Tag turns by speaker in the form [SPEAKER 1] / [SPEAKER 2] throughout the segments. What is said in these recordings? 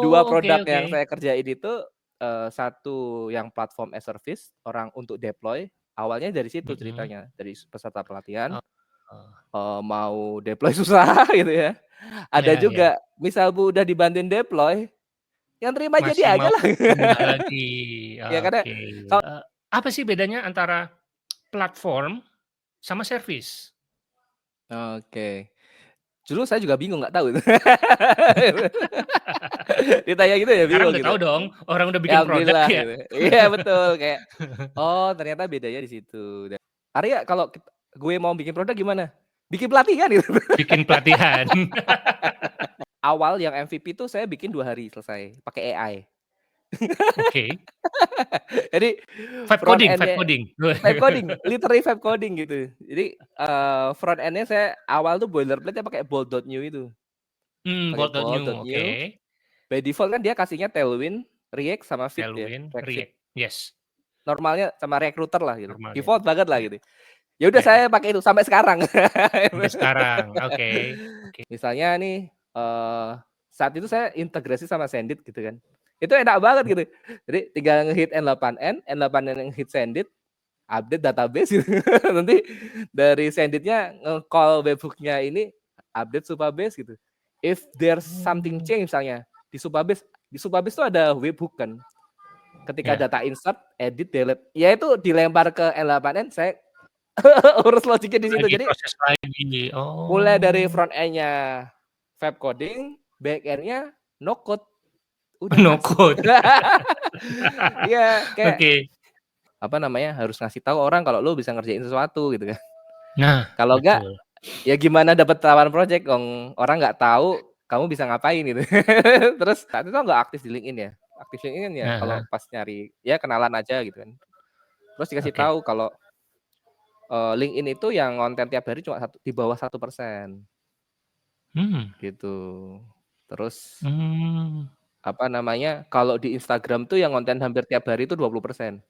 [SPEAKER 1] 2
[SPEAKER 2] Oh, oke
[SPEAKER 1] produk
[SPEAKER 2] oke.
[SPEAKER 1] yang saya kerjain itu, satu yang platform as service, orang untuk deploy, awalnya dari situ
[SPEAKER 2] Mhm.
[SPEAKER 1] ceritanya, dari peserta pelatihan,
[SPEAKER 2] Oh, oh.
[SPEAKER 1] mau deploy susah gitu ya. Ada
[SPEAKER 2] Iya iya.
[SPEAKER 1] juga misal Bu udah dibantuin deploy, yang terima
[SPEAKER 2] Masih
[SPEAKER 1] jadi
[SPEAKER 2] mau
[SPEAKER 1] ajalah.
[SPEAKER 2] nambah lagi,
[SPEAKER 1] Ya karena
[SPEAKER 2] oke.
[SPEAKER 1] kal
[SPEAKER 2] Apa sih bedanya antara platform sama service?
[SPEAKER 1] oke. Dulu saya juga bingung, nggak tahu itu. Ditanya gitu ya
[SPEAKER 2] Sekarang
[SPEAKER 1] bingung
[SPEAKER 2] udah
[SPEAKER 1] gitu.
[SPEAKER 2] tahu dong, orang udah
[SPEAKER 1] Ya
[SPEAKER 2] bikin produk
[SPEAKER 1] alhamdulillah
[SPEAKER 2] ya.
[SPEAKER 1] gitu. Iya betul, kayak, oh ternyata bedanya di situ. Arya kalau gue mau bikin produk gimana? Bikin pelatihan gitu.
[SPEAKER 2] Bikin pelatihan.
[SPEAKER 1] Awal yang MVP tuh saya bikin 2 hari selesai, pakai AI.
[SPEAKER 2] Oke.
[SPEAKER 1] Jadi
[SPEAKER 2] Vibe
[SPEAKER 1] front
[SPEAKER 2] coding vibe
[SPEAKER 1] end-nya
[SPEAKER 2] coding.
[SPEAKER 1] vibe coding, literally vibe coding gitu. Jadi, front end-nya saya awal tuh boilerplate-nya pakai bold.new itu, pakai
[SPEAKER 2] Bolt.new,
[SPEAKER 1] bold.new.
[SPEAKER 2] oke.
[SPEAKER 1] By default kan dia kasihnya Tailwind, React, sama Vite ya,
[SPEAKER 2] Tailwind,
[SPEAKER 1] React Vite.
[SPEAKER 2] React, yes.
[SPEAKER 1] Normalnya sama Recruiter lah gitu,
[SPEAKER 2] Normalnya,
[SPEAKER 1] default banget lah
[SPEAKER 2] ya.
[SPEAKER 1] gitu. Ya udah
[SPEAKER 2] Ya
[SPEAKER 1] saya
[SPEAKER 2] ya.
[SPEAKER 1] pakai itu sampai sekarang.
[SPEAKER 2] Sampai sekarang, oke oke.
[SPEAKER 1] Misalnya nih, saat itu saya integrasi sama Sendit gitu kan, itu enak banget gitu. Jadi tinggal nge-hit N8N, N8N nge-hit Sendit, update database gitu. Nanti dari Senditnya nge-call webhook-nya ini, update Supabase gitu. If there's something
[SPEAKER 2] Oh.
[SPEAKER 1] change misalnya di Supabase tuh ada webhook kan. Ketika
[SPEAKER 2] Iya.
[SPEAKER 1] data insert, edit, delete, ya itu dilempar ke N8N, saya urus logiknya di situ.
[SPEAKER 2] Lagi
[SPEAKER 1] Jadi
[SPEAKER 2] proses lagi,
[SPEAKER 1] mulai dari
[SPEAKER 2] oh.
[SPEAKER 1] front end-nya vibe coding, back end-nya no code, udah
[SPEAKER 2] No
[SPEAKER 1] langsung.
[SPEAKER 2] code.
[SPEAKER 1] Iya, kayak
[SPEAKER 2] Oke.
[SPEAKER 1] apa namanya, harus ngasih tahu orang kalau lu bisa ngerjain sesuatu gitu kan.
[SPEAKER 2] Nah,
[SPEAKER 1] Kalau enggak,
[SPEAKER 2] betul.
[SPEAKER 1] ya gimana dapat tawaran project wong orang nggak tahu kamu bisa ngapain gitu. Terus saat itu nggak aktif di LinkedIn ya, aktif LinkedIn ya
[SPEAKER 2] Ah
[SPEAKER 1] kalau
[SPEAKER 2] hah.
[SPEAKER 1] pas nyari, ya kenalan aja gitu kan. Terus dikasih
[SPEAKER 2] Oke.
[SPEAKER 1] tahu kalau, LinkedIn itu yang ngonten tiap hari cuma di bawah 1%.
[SPEAKER 2] Hmm.
[SPEAKER 1] Gitu. Terus
[SPEAKER 2] Mmm.
[SPEAKER 1] apa namanya, kalau di Instagram tuh yang ngonten hampir tiap hari itu 20%.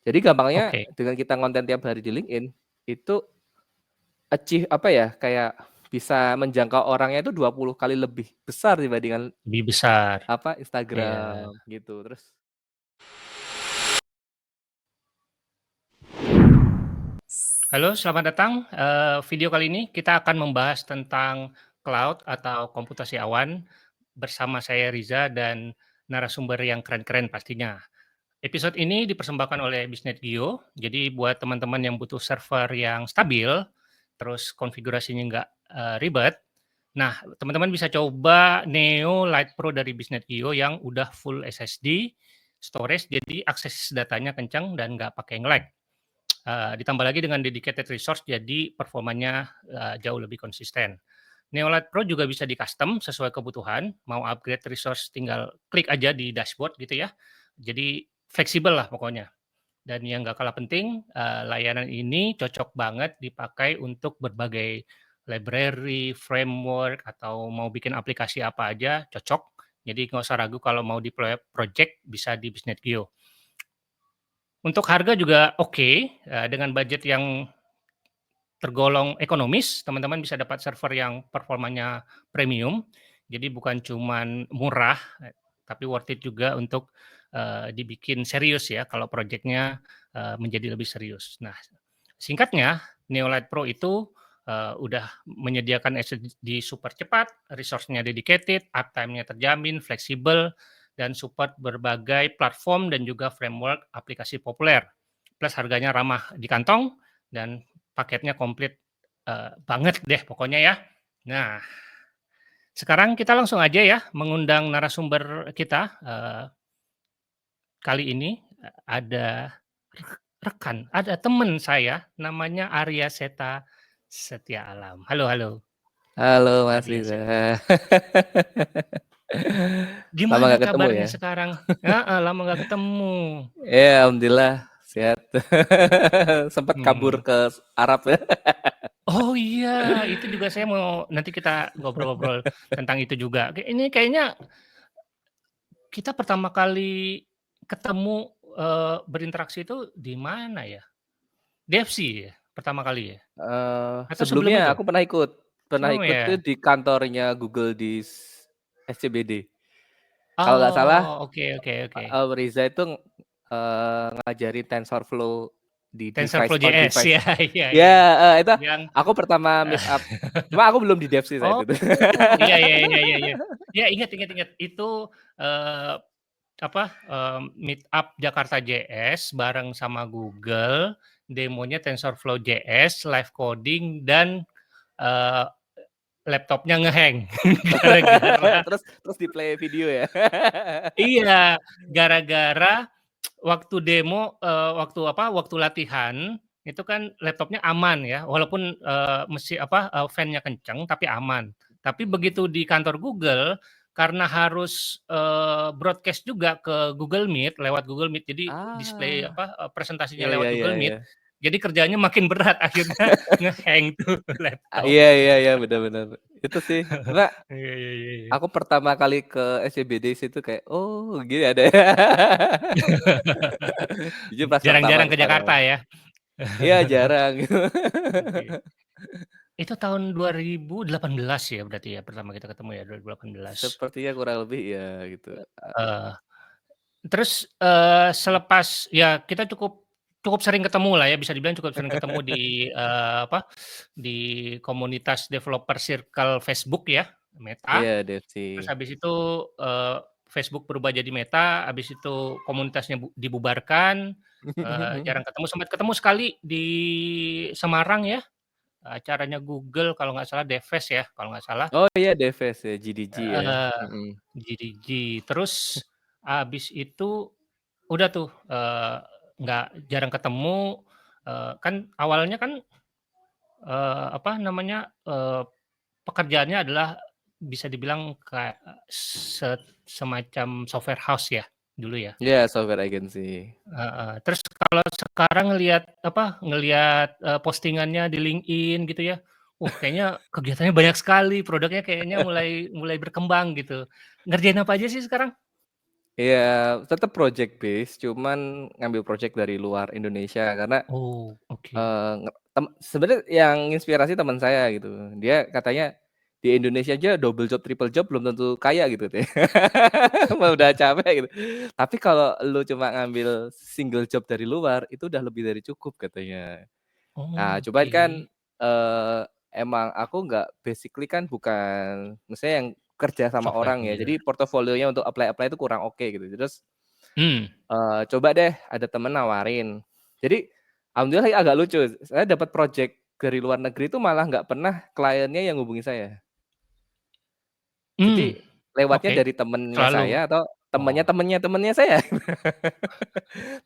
[SPEAKER 1] Jadi gampangnya
[SPEAKER 2] Oke.
[SPEAKER 1] dengan kita ngonten tiap hari di LinkedIn, itu achieve apa ya, kayak bisa menjangkau orangnya itu 20 kali lebih besar dibandingkan
[SPEAKER 2] Lebih besar,
[SPEAKER 1] apa,
[SPEAKER 2] iya.
[SPEAKER 1] Instagram gitu. Terus
[SPEAKER 2] Halo, selamat datang, video kali ini kita akan membahas tentang cloud atau komputasi awan, bersama saya Riza dan narasumber yang keren-keren pastinya. Episode ini dipersembahkan oleh Bisnet.gio, jadi buat teman-teman yang butuh server yang stabil, terus konfigurasinya nggak, ribet, nah teman-teman bisa coba Neo Light Pro dari Bisnet.gio yang udah full SSD, storage, jadi akses datanya kencang dan nggak pakai nge-lag. Ditambah lagi dengan dedicated resource, jadi performanya, jauh lebih konsisten. Neo Light Pro juga bisa di-custom sesuai kebutuhan, mau upgrade resource tinggal klik aja di dashboard gitu ya. Jadi fleksibel lah pokoknya. Dan yang nggak kalah penting, layanan ini cocok banget dipakai untuk berbagai library, framework, atau mau bikin aplikasi apa aja cocok. Jadi nggak usah ragu kalau mau deploy project bisa di Bisnet.gio. Untuk harga juga oke, dengan budget yang tergolong ekonomis, teman-teman bisa dapat server yang performanya premium. Jadi bukan cuman murah, tapi worth it juga untuk, dibikin serius ya kalau projeknya, menjadi lebih serius. Nah, singkatnya Neo Light Pro itu, udah menyediakan SSD super cepat, resource-nya dedicated, uptime-nya terjamin, fleksibel, dan support berbagai platform dan juga framework aplikasi populer. Plus harganya ramah di kantong dan paketnya komplit, banget deh pokoknya ya. Nah, sekarang kita langsung aja ya mengundang narasumber kita, kali ini, ada rekan, ada temen saya namanya Arya Seta Setia Alam. Halo halo.
[SPEAKER 1] Halo Mas
[SPEAKER 2] Arya
[SPEAKER 1] Riza.
[SPEAKER 2] Seta.
[SPEAKER 1] Lama
[SPEAKER 2] Gimana
[SPEAKER 1] nggak ketemu
[SPEAKER 2] kabarnya
[SPEAKER 1] ya?
[SPEAKER 2] sekarang? Heeh, lama nggak ketemu.
[SPEAKER 1] Ya alhamdulillah sehat. Sempet kabur
[SPEAKER 2] Hmm.
[SPEAKER 1] ke Arab ya.
[SPEAKER 2] Oh iya, itu juga saya mau nanti kita ngobrol-ngobrol tentang itu juga. Ini kayaknya kita pertama kali ketemu, berinteraksi itu di mana ya? DFC ya? Pertama kali ya? Atau sebelum
[SPEAKER 1] Sebelumnya
[SPEAKER 2] itu?
[SPEAKER 1] aku pernah
[SPEAKER 2] Oh
[SPEAKER 1] ikut tuh
[SPEAKER 2] ya.
[SPEAKER 1] di kantornya Google di SCBD. Kalau nggak salah,
[SPEAKER 2] Oh, oke.
[SPEAKER 1] Riza itu ngajarin TensorFlow di device
[SPEAKER 2] TensorFlow
[SPEAKER 1] on
[SPEAKER 2] JS,
[SPEAKER 1] device.
[SPEAKER 2] ya,
[SPEAKER 1] Ya, itu
[SPEAKER 2] yang
[SPEAKER 1] aku pertama meet up. Cuma aku belum di dev sih saat
[SPEAKER 2] oh,
[SPEAKER 1] itu.
[SPEAKER 2] iya. Ya, ingat. Itu, apa, meet up Jakarta JS bareng sama Google, demonya TensorFlow JS, live coding, dan, eee, laptopnya nge-hang gara-gara
[SPEAKER 1] Terus di play video ya.
[SPEAKER 2] iya, gara-gara waktu demo, waktu latihan, itu kan laptopnya aman ya, walaupun, fan-nya kenceng tapi aman. Tapi begitu di kantor Google, karena harus, broadcast juga ke Google Meet, lewat Google Meet, jadi display
[SPEAKER 1] Ah,
[SPEAKER 2] presentasinya
[SPEAKER 1] iya
[SPEAKER 2] lewat
[SPEAKER 1] iya iya
[SPEAKER 2] Google Meet,
[SPEAKER 1] iya.
[SPEAKER 2] jadi kerjanya makin berat, akhirnya nge-hang tuh laptop.
[SPEAKER 1] Iya benar. Itu sih. Cuma
[SPEAKER 2] Iya.
[SPEAKER 1] aku pertama kali ke SCBD situ kayak, oh gini ada ya. Jujur pas pertama
[SPEAKER 2] Jarang-jarang
[SPEAKER 1] ke
[SPEAKER 2] ke
[SPEAKER 1] sana.
[SPEAKER 2] Jakarta ya?
[SPEAKER 1] Iya jarang.
[SPEAKER 2] Oke. Itu tahun 2018 ya berarti ya pertama kita ketemu ya 2018.
[SPEAKER 1] Sepertinya kurang lebih ya gitu.
[SPEAKER 2] Heeh. Terus, selepas ya kita cukup cukup sering ketemu lah ya, bisa dibilang cukup sering ketemu di, di komunitas developer circle Facebook ya, Meta.
[SPEAKER 1] Iya Depsi.
[SPEAKER 2] Terus habis itu, Facebook berubah jadi Meta, habis itu komunitasnya dibubarkan, jarang ketemu, sempat ketemu sekali di Semarang ya, acaranya Google kalau nggak salah Devfest ya, kalau nggak salah.
[SPEAKER 1] Oh iya Deves ya, GDG ya.
[SPEAKER 2] Heeh,
[SPEAKER 1] Mhm.
[SPEAKER 2] GDG. Terus habis itu udah tuh, nggak jarang ketemu, kan awalnya kan, pekerjaannya adalah bisa dibilang kayak semacam software house ya, dulu ya.
[SPEAKER 1] Iya software agency.
[SPEAKER 2] Heeh. Terus kalau sekarang ngelihat, postingannya di LinkedIn gitu ya, kayaknya kegiatannya banyak sekali, produknya kayaknya mulai mulai berkembang gitu. Ngerjain apa aja sih sekarang?
[SPEAKER 1] Iya, tetap project base, cuman ngambil project dari luar Indonesia karena
[SPEAKER 2] Oh, oke.
[SPEAKER 1] sebenarnya yang inspirasi teman saya gitu. Dia katanya di Indonesia aja double job, triple job belum tentu kaya gitu deh. Mah udah capek gitu. Tapi kalau lu cuma ngambil single job dari luar itu udah lebih dari cukup katanya. Nah, cuman
[SPEAKER 2] Oke.
[SPEAKER 1] kan emang aku nggak basically kan bukan maksudnya yang kerja sama
[SPEAKER 2] Software
[SPEAKER 1] orang ya.
[SPEAKER 2] engineer.
[SPEAKER 1] Jadi portofolionya untuk apply itu kurang oke gitu. Terus
[SPEAKER 2] Mmm,
[SPEAKER 1] coba deh ada temen nawarin. Jadi alhamdulillah agak lucu, saya dapat project dari luar negeri itu malah nggak pernah kliennya yang hubungi saya.
[SPEAKER 2] mmm,
[SPEAKER 1] Jadi lewatnya
[SPEAKER 2] oke.
[SPEAKER 1] dari temennya
[SPEAKER 2] Selalu
[SPEAKER 1] saya atau temennya
[SPEAKER 2] oh.
[SPEAKER 1] temennya temennya saya.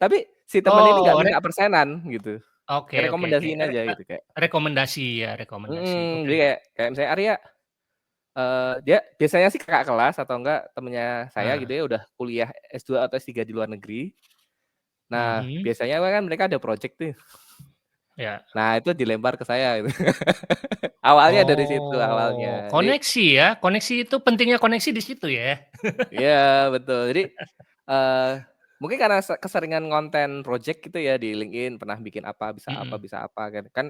[SPEAKER 1] Tapi si temen ini nggak
[SPEAKER 2] Oh,
[SPEAKER 1] minta persenan gitu,
[SPEAKER 2] oke.
[SPEAKER 1] ngerekomendasiin aja gitu kayak
[SPEAKER 2] Rekomendasi ya, rekomendasi.
[SPEAKER 1] jadi
[SPEAKER 2] Oke.
[SPEAKER 1] kayak misalnya Arya, dia biasanya sih kakak kelas atau enggak temennya saya
[SPEAKER 2] Heeh.
[SPEAKER 1] gitu ya udah kuliah S2 atau S3 di luar negeri. Nah
[SPEAKER 2] Mhm.
[SPEAKER 1] biasanya kan mereka ada project tuh.
[SPEAKER 2] Ya.
[SPEAKER 1] Nah, itu dilempar ke saya gitu. Awalnya dari situ
[SPEAKER 2] Oh,
[SPEAKER 1] awalnya. Jadi
[SPEAKER 2] koneksi ya, koneksi itu pentingnya koneksi di situ ya.
[SPEAKER 1] iya betul. Jadi, eee, mungkin karena keseringan ngonten project gitu ya di LinkedIn, pernah bikin
[SPEAKER 2] Mhm.
[SPEAKER 1] bisa apa kan. Kan,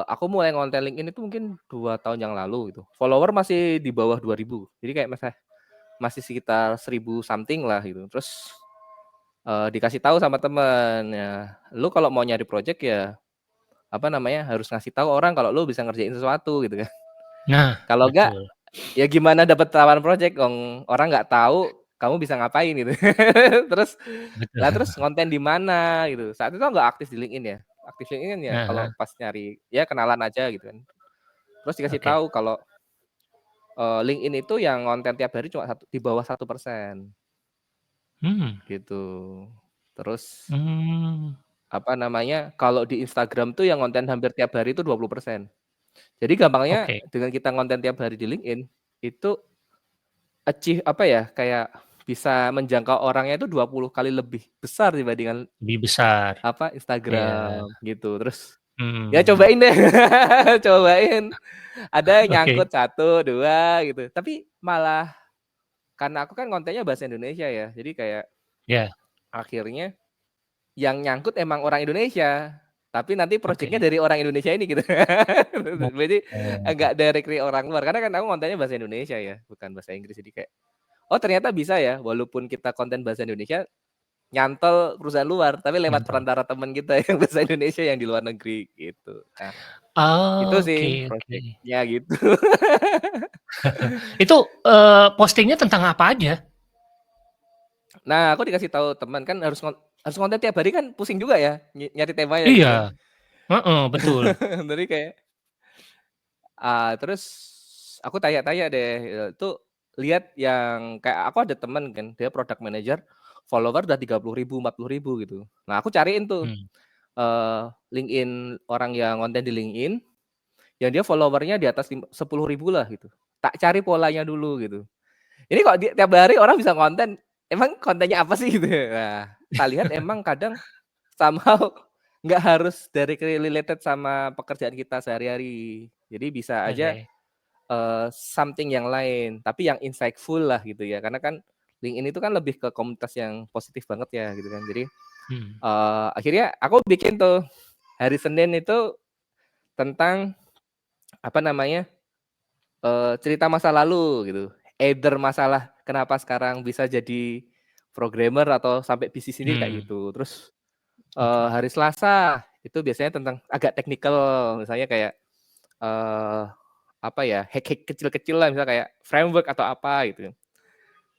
[SPEAKER 1] aku mulai ngonten LinkedIn itu mungkin 2 tahun yang lalu gitu. Follower masih di bawah 2.000. Jadi kayak masih sekitar 1.000 something lah gitu. Terus, dikasih tahu sama temen, ya, "Lu kalau mau nyari project ya, apa namanya, harus ngasih tahu orang kalau lu bisa ngerjain sesuatu," gitu kan.
[SPEAKER 2] Nah,
[SPEAKER 1] Kalau enggak
[SPEAKER 2] betul
[SPEAKER 1] ya gimana dapat tawaran project wong orang nggak tahu kamu bisa ngapain gitu. Terus
[SPEAKER 2] betul.
[SPEAKER 1] terus ngonten di mana gitu. Saat itu nggak aktif di LinkedIn ya. Aktif LinkedIn ya kalau
[SPEAKER 2] Heeh,
[SPEAKER 1] pas nyari ya kenalan aja gitu kan. Terus dikasih
[SPEAKER 2] oke.
[SPEAKER 1] tahu kalau, LinkedIn itu yang ngonten tiap hari cuma di bawah 1%
[SPEAKER 2] Hmm.
[SPEAKER 1] gitu. Terus
[SPEAKER 2] Mmm,
[SPEAKER 1] apa namanya, kalau di Instagram tuh yang ngonten hampir tiap hari itu 20%. Jadi gampangnya
[SPEAKER 2] oke.
[SPEAKER 1] dengan kita ngonten tiap hari di LinkedIn, itu apa ya, kayak bisa menjangkau orangnya itu 20 kali lebih besar dibandingkan
[SPEAKER 2] Lebih besar.
[SPEAKER 1] apa,
[SPEAKER 2] Iya.
[SPEAKER 1] Instagram gitu. Terus ya
[SPEAKER 2] Mmm,
[SPEAKER 1] cobain deh, cobain. Ada yang
[SPEAKER 2] oke.
[SPEAKER 1] nyangkut 1, 2 gitu. Tapi malah karena aku kan kontennya bahasa Indonesia ya, jadi kayak
[SPEAKER 2] Ya,
[SPEAKER 1] akhirnya yang nyangkut emang orang Indonesia, tapi nanti
[SPEAKER 2] oke.
[SPEAKER 1] project-nya dari orang Indonesia ini gitu. Berarti
[SPEAKER 2] Oh,
[SPEAKER 1] enggak directly orang luar, karena kan aku kontennya bahasa Indonesia ya, bukan bahasa Inggris. Jadi kayak, oh ternyata bisa ya, walaupun kita konten bahasa Indonesia, nyantol perusahaan luar, tapi lewat
[SPEAKER 2] Nyantol.
[SPEAKER 1] perantara teman kita yang bahasa Indonesia yang di luar negeri, gitu. Nah, itu sih
[SPEAKER 2] Oke oke.
[SPEAKER 1] projeknya gitu.
[SPEAKER 2] Itu, postingnya tentang apa aja?
[SPEAKER 1] Nah, aku dikasih tahu teman kan harus konten tiap hari kan pusing juga ya, nyari temanya gitu kan.
[SPEAKER 2] Iya, heeh, betul.
[SPEAKER 1] Jadi kayak terus aku tanya-tanya deh, itu lihat yang kayak aku ada teman kan, dia product manager, follower udah 30.000, 40.000 gitu. Nah, aku cariin tuh,
[SPEAKER 2] Mmm,
[SPEAKER 1] LinkedIn orang yang konten di LinkedIn, yang dia follower-nya di atas 10.000 lah gitu. Tak cari polanya dulu gitu. Ini kok tiap hari orang bisa konten, emang kontennya apa sih gitu ya? Nah, tak lihat emang kadang somehow nggak harus directly related sama pekerjaan kita sehari-hari. Jadi bisa aja,
[SPEAKER 2] oke.
[SPEAKER 1] something yang lain, tapi yang insightful lah gitu ya. Karena kan LinkedIn itu kan lebih ke komunitas yang positif banget ya gitu kan. Jadi,
[SPEAKER 2] Hmm,
[SPEAKER 1] akhirnya aku bikin tuh hari Senin itu tentang apa namanya, cerita masa lalu gitu. Either masalah kenapa sekarang bisa jadi programmer atau sampai bisnis ini kayak
[SPEAKER 2] mmm,
[SPEAKER 1] gitu. Terus,
[SPEAKER 2] oke.
[SPEAKER 1] hari Selasa itu biasanya tentang agak teknikal, misalnya kayak, eee, apa ya, hack-hack kecil-kecil lah, misalnya kayak framework atau apa gitu.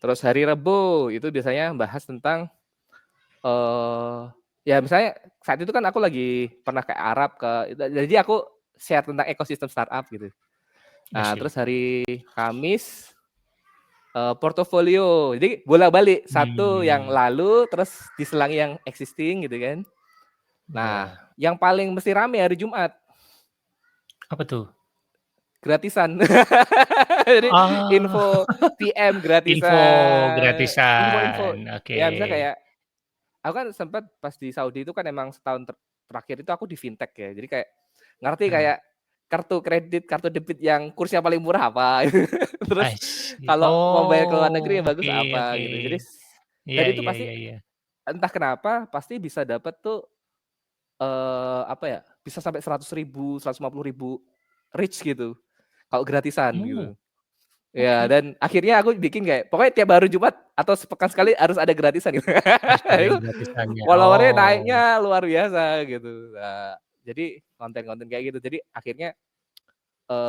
[SPEAKER 1] Terus hari Rebo itu biasanya bahas tentang, eee, ya misalnya saat itu kan aku lagi pernah ke Arab, jadi aku share tentang ekosistem startup gitu.
[SPEAKER 2] I
[SPEAKER 1] Nah,
[SPEAKER 2] see.
[SPEAKER 1] terus hari Kamis, portofolio. Jadi bolak-balik, satu yang
[SPEAKER 2] Mmm,
[SPEAKER 1] lalu, terus diselangi yang existing gitu kan. Nah,
[SPEAKER 2] iya.
[SPEAKER 1] yang paling mesti rame hari Jumat,
[SPEAKER 2] Apa tuh?
[SPEAKER 1] gratisan. Jadi
[SPEAKER 2] Oh,
[SPEAKER 1] info PM
[SPEAKER 2] info
[SPEAKER 1] gratisan, info-info,
[SPEAKER 2] gratisan, oke.
[SPEAKER 1] ya misalnya kayak aku kan sempat pas di Saudi itu kan emang setahun terakhir itu aku di fintech ya. Jadi kayak ngerti
[SPEAKER 2] Heeh.
[SPEAKER 1] kayak kartu kredit, kartu debit yang kursnya paling murah apa, terus
[SPEAKER 2] I see.
[SPEAKER 1] kalau mau bayar ke luar negeri
[SPEAKER 2] Oh,
[SPEAKER 1] yang bagus
[SPEAKER 2] oke
[SPEAKER 1] apa
[SPEAKER 2] oke.
[SPEAKER 1] gitu. Jadi
[SPEAKER 2] Iya
[SPEAKER 1] dan itu
[SPEAKER 2] iya
[SPEAKER 1] pasti
[SPEAKER 2] iya iya.
[SPEAKER 1] entah kenapa pasti bisa dapat tuh, apa ya, bisa sampai 100.000, 150.000 reach gitu, kalau gratisan
[SPEAKER 2] Oh,
[SPEAKER 1] gitu. Ya
[SPEAKER 2] oke.
[SPEAKER 1] dan akhirnya aku bikin kayak pokoknya tiap hari Jumat atau sepekan sekali harus ada gratisan gitu.
[SPEAKER 2] Harus ada
[SPEAKER 1] Itu
[SPEAKER 2] yang gratisannya.
[SPEAKER 1] follower-nya
[SPEAKER 2] Oh,
[SPEAKER 1] naiknya luar biasa gitu. Nah, jadi konten-konten kayak gitu. Jadi akhirnya,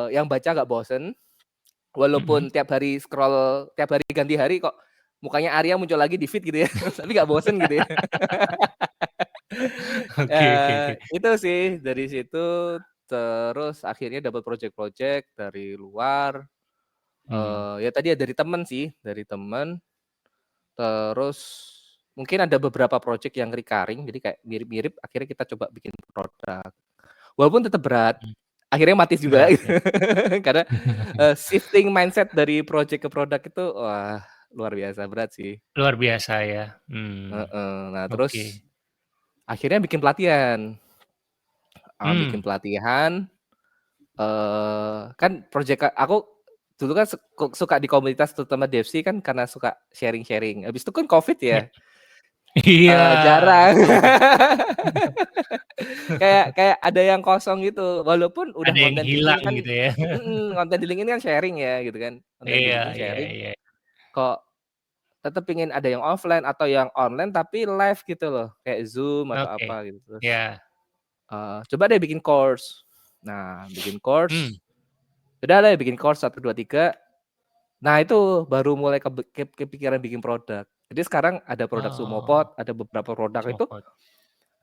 [SPEAKER 1] yang baca nggak bosen,
[SPEAKER 2] mhm.
[SPEAKER 1] walaupun tiap hari scroll, tiap hari ganti hari kok mukanya Arya muncul lagi di feed gitu ya, tapi nggak bosen gitu ya.
[SPEAKER 2] Oke oke oke.
[SPEAKER 1] Itu sih dari situ, terus akhirnya dapat project-project dari luar,
[SPEAKER 2] Mmm.
[SPEAKER 1] ya tadi ya dari temen sih, dari temen. Terus mungkin ada beberapa project yang recurring, jadi kayak mirip-mirip, akhirnya kita coba bikin produk. Walaupun tetap berat,
[SPEAKER 2] Mmm,
[SPEAKER 1] akhirnya mati juga
[SPEAKER 2] berat
[SPEAKER 1] gitu.
[SPEAKER 2] ya?
[SPEAKER 1] Karena, shifting mindset dari project ke produk itu, wah luar biasa berat sih.
[SPEAKER 2] Luar biasa ya?
[SPEAKER 1] Heeh. Nah
[SPEAKER 2] Oke.
[SPEAKER 1] terus akhirnya bikin pelatihan,
[SPEAKER 2] Mmm,
[SPEAKER 1] kan project aku dulu kan suka di komunitas terutama DevC kan karena suka sharing-sharing, habis itu kan Covid
[SPEAKER 2] iya.
[SPEAKER 1] ya,
[SPEAKER 2] Iya,
[SPEAKER 1] jarang.
[SPEAKER 2] betul.
[SPEAKER 1] Kayak kayak ada yang kosong gitu, walaupun udah
[SPEAKER 2] Ada yang
[SPEAKER 1] konten di
[SPEAKER 2] hilang
[SPEAKER 1] LinkedIn kan
[SPEAKER 2] gitu ya?
[SPEAKER 1] konten di LinkedIn kan sharing ya gitu kan, konten di
[SPEAKER 2] Iya
[SPEAKER 1] LinkedIn
[SPEAKER 2] iya
[SPEAKER 1] sharing,
[SPEAKER 2] iya.
[SPEAKER 1] kok tetep pengen ada yang offline atau yang online tapi live gitu loh, kayak Zoom atau
[SPEAKER 2] Oke.
[SPEAKER 1] apa gitu. Terus,
[SPEAKER 2] Iya.
[SPEAKER 1] coba deh bikin course. Nah, bikin
[SPEAKER 2] Mmm.
[SPEAKER 1] course, udah deh bikin course 1, 2, 3. Nah itu baru mulai kepikiran bikin produk. Jadi sekarang ada produk
[SPEAKER 2] Oh,
[SPEAKER 1] Sumopod, ada beberapa produk itu,
[SPEAKER 2] support.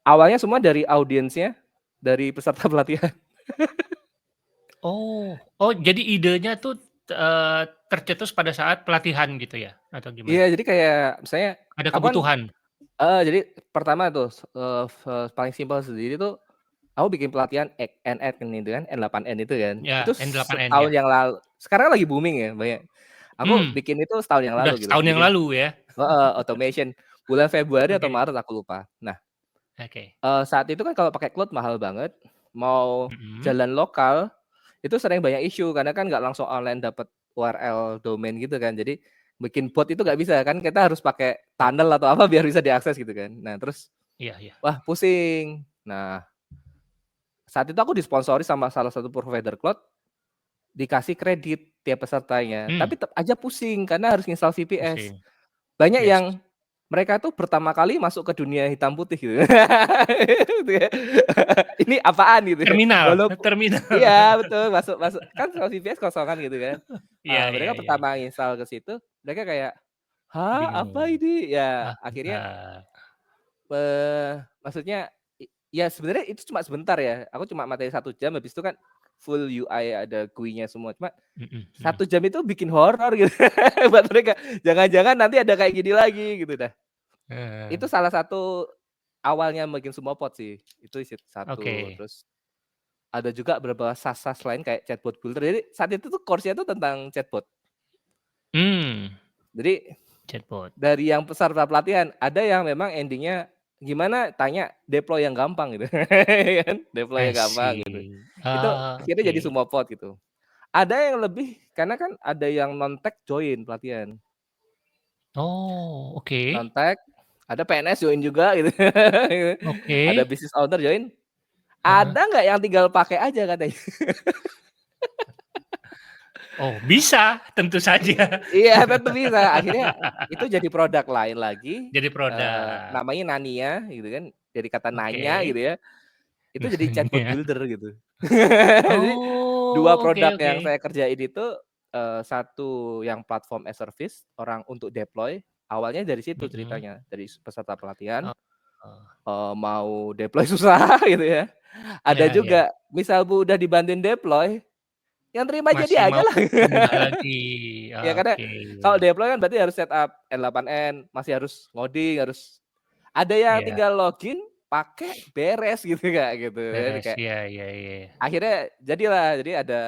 [SPEAKER 1] awalnya semua dari audiensnya, dari peserta pelatihan.
[SPEAKER 2] Oh oh jadi idenya tuh, tercetus pada saat pelatihan gitu ya? Atau
[SPEAKER 1] Iya,
[SPEAKER 2] gimana?
[SPEAKER 1] jadi kayak misalnya
[SPEAKER 2] Ada
[SPEAKER 1] aku kan
[SPEAKER 2] kebutuhan?
[SPEAKER 1] jadi pertama tuh, paling simpel sendiri tuh, aku bikin pelatihan N8N itu kan, N8N itu kan. Itu
[SPEAKER 2] Ya, N8N
[SPEAKER 1] setahun
[SPEAKER 2] ya?
[SPEAKER 1] yang lalu, sekarang lagi booming ya, banyak. Aku
[SPEAKER 2] Mmm,
[SPEAKER 1] bikin itu setahun yang
[SPEAKER 2] udah
[SPEAKER 1] lalu gitu,
[SPEAKER 2] setahun yang
[SPEAKER 1] bikin
[SPEAKER 2] lalu ya?
[SPEAKER 1] heeh, automation. Bulan Februari atau
[SPEAKER 2] Oke
[SPEAKER 1] Maret aku lupa. Nah,
[SPEAKER 2] oke.
[SPEAKER 1] saat itu kan kalau pakai cloud mahal banget, mau
[SPEAKER 2] Mhm.
[SPEAKER 1] jalan lokal, itu sering banyak isu karena kan nggak langsung online dapat URL domain gitu kan. Jadi bikin bot itu nggak bisa kan, kita harus pakai
[SPEAKER 2] Ya,
[SPEAKER 1] tunnel atau apa biar bisa diakses gitu kan. Nah terus,
[SPEAKER 2] iya iya.
[SPEAKER 1] wah pusing. Nah, saat itu aku disponsori sama salah satu provider cloud, dikasih kredit tiap pesertanya, tapi
[SPEAKER 2] Hmm,
[SPEAKER 1] tetap aja pusing karena harus install VPS.
[SPEAKER 2] pusing.
[SPEAKER 1] Banyak
[SPEAKER 2] Yes.
[SPEAKER 1] yang mereka tuh pertama kali masuk ke dunia hitam putih gitu. Gitu ya. Ini apaan gitu ya,
[SPEAKER 2] Terminal
[SPEAKER 1] walaupun
[SPEAKER 2] terminal.
[SPEAKER 1] iya betul, masuk masuk kan kalau VPS kosongan gitu kan,
[SPEAKER 2] Iya iya
[SPEAKER 1] mereka
[SPEAKER 2] iya
[SPEAKER 1] pertama
[SPEAKER 2] iya.
[SPEAKER 1] install ke situ, mereka kayak, "Hah, apa
[SPEAKER 2] Bingung.
[SPEAKER 1] ini?" Ya
[SPEAKER 2] Ah,
[SPEAKER 1] akhirnya,
[SPEAKER 2] ah,
[SPEAKER 1] maksudnya ya sebenarnya itu cuma sebentar ya, aku cuma materi 1 jam, habis itu kan full UI ada GUI-nya semua, cuma
[SPEAKER 2] mhm mhm.
[SPEAKER 1] 1 jam itu bikin horor gitu buat mereka, jangan-jangan nanti ada kayak gini lagi gitu dah.
[SPEAKER 2] Heeh,
[SPEAKER 1] Itu salah satu awalnya bikin semua pot sih, itu satu,
[SPEAKER 2] oke.
[SPEAKER 1] terus ada juga beberapa SAS-SAS lain kayak chatbot builder, jadi saat itu tuh course-nya tuh tentang chatbot.
[SPEAKER 2] Mmm,
[SPEAKER 1] Jadi
[SPEAKER 2] chatbot.
[SPEAKER 1] dari yang peserta pelatihan, ada yang memang ending-nya gimana, tanya deploy yang gampang gitu ya kan, deploy
[SPEAKER 2] I
[SPEAKER 1] yang gampang gitu.
[SPEAKER 2] see.
[SPEAKER 1] Itu
[SPEAKER 2] Ah,
[SPEAKER 1] akhirnya jadi
[SPEAKER 2] oke.
[SPEAKER 1] semua pot gitu. Ada yang lebih karena kan ada yang non-tech join pelatihan,
[SPEAKER 2] Oh, oke
[SPEAKER 1] non-tech, ada PNS join juga gitu, ada
[SPEAKER 2] oke.
[SPEAKER 1] business owner join,
[SPEAKER 2] Heeh.
[SPEAKER 1] ada nggak yang tinggal pakai aja katanya.
[SPEAKER 2] Oh, bisa, tentu saja.
[SPEAKER 1] Iya tetep bisa, akhirnya itu jadi produk lain lagi,
[SPEAKER 2] Jadi produk.
[SPEAKER 1] namanya Nania gitu kan, dari kata nanya
[SPEAKER 2] Oke.
[SPEAKER 1] gitu ya, itu jadi chatbot
[SPEAKER 2] Iya.
[SPEAKER 1] builder gitu. Jadi 2
[SPEAKER 2] Oh, oke
[SPEAKER 1] produk
[SPEAKER 2] oke.
[SPEAKER 1] yang saya kerjain itu, satu yang platform as service, orang untuk deploy, awalnya dari situ
[SPEAKER 2] Mhm.
[SPEAKER 1] ceritanya, dari peserta pelatihan,
[SPEAKER 2] Oh, oh.
[SPEAKER 1] mau deploy susah gitu ya. Ada
[SPEAKER 2] Iya iya.
[SPEAKER 1] juga misal Bu udah dibantuin deploy, yang terima
[SPEAKER 2] Masih
[SPEAKER 1] jadi
[SPEAKER 2] mau
[SPEAKER 1] ajalah.
[SPEAKER 2] nambah lagi.
[SPEAKER 1] Ya karena
[SPEAKER 2] Oke.
[SPEAKER 1] kalau deploy kan berarti harus setup N8N, masih harus ngoding, harus ada yang
[SPEAKER 2] Iya,
[SPEAKER 1] tinggal login, pakai, beres gitu Kak, gitu. Jadi
[SPEAKER 2] beres.
[SPEAKER 1] kayak
[SPEAKER 2] Iya iya iya.
[SPEAKER 1] akhirnya jadi ada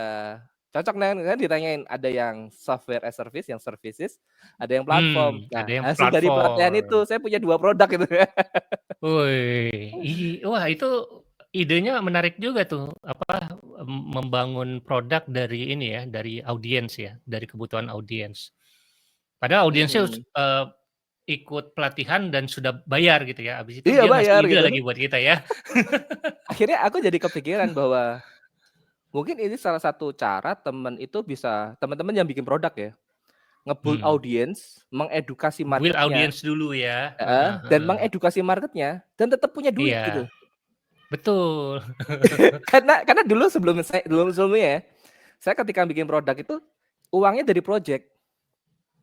[SPEAKER 1] cocok kan ditanyain, ada yang software as service, yang services, ada yang platform.
[SPEAKER 2] Ada
[SPEAKER 1] Nah,
[SPEAKER 2] yang
[SPEAKER 1] hasil dari pelatihan
[SPEAKER 2] platform.
[SPEAKER 1] itu saya punya 2 produk gitu.
[SPEAKER 2] Wih, wah itu idenya menarik juga tuh, apa, membangun produk dari ini ya, dari audiens ya, dari kebutuhan audiens. Padahal audiensnya
[SPEAKER 1] Mhm.
[SPEAKER 2] ikut pelatihan dan sudah bayar gitu ya, habis itu
[SPEAKER 1] Iya
[SPEAKER 2] dia ngasih
[SPEAKER 1] bayar
[SPEAKER 2] ide
[SPEAKER 1] gitu.
[SPEAKER 2] lagi buat kita ya.
[SPEAKER 1] Akhirnya aku jadi kepikiran bahwa mungkin ini salah satu cara teman-teman yang bikin produk ya, nge-build
[SPEAKER 2] Hmm,
[SPEAKER 1] audience, mengedukasi
[SPEAKER 2] build
[SPEAKER 1] marketnya,
[SPEAKER 2] audience dulu ya,
[SPEAKER 1] heeh,
[SPEAKER 2] heeh
[SPEAKER 1] dan
[SPEAKER 2] heeh.
[SPEAKER 1] mengedukasi marketnya dan tetap punya duit gitu.
[SPEAKER 2] Iya, betul.
[SPEAKER 1] Karena dulu sebelumnya ya, saya ketika bikin produk itu, uangnya dari project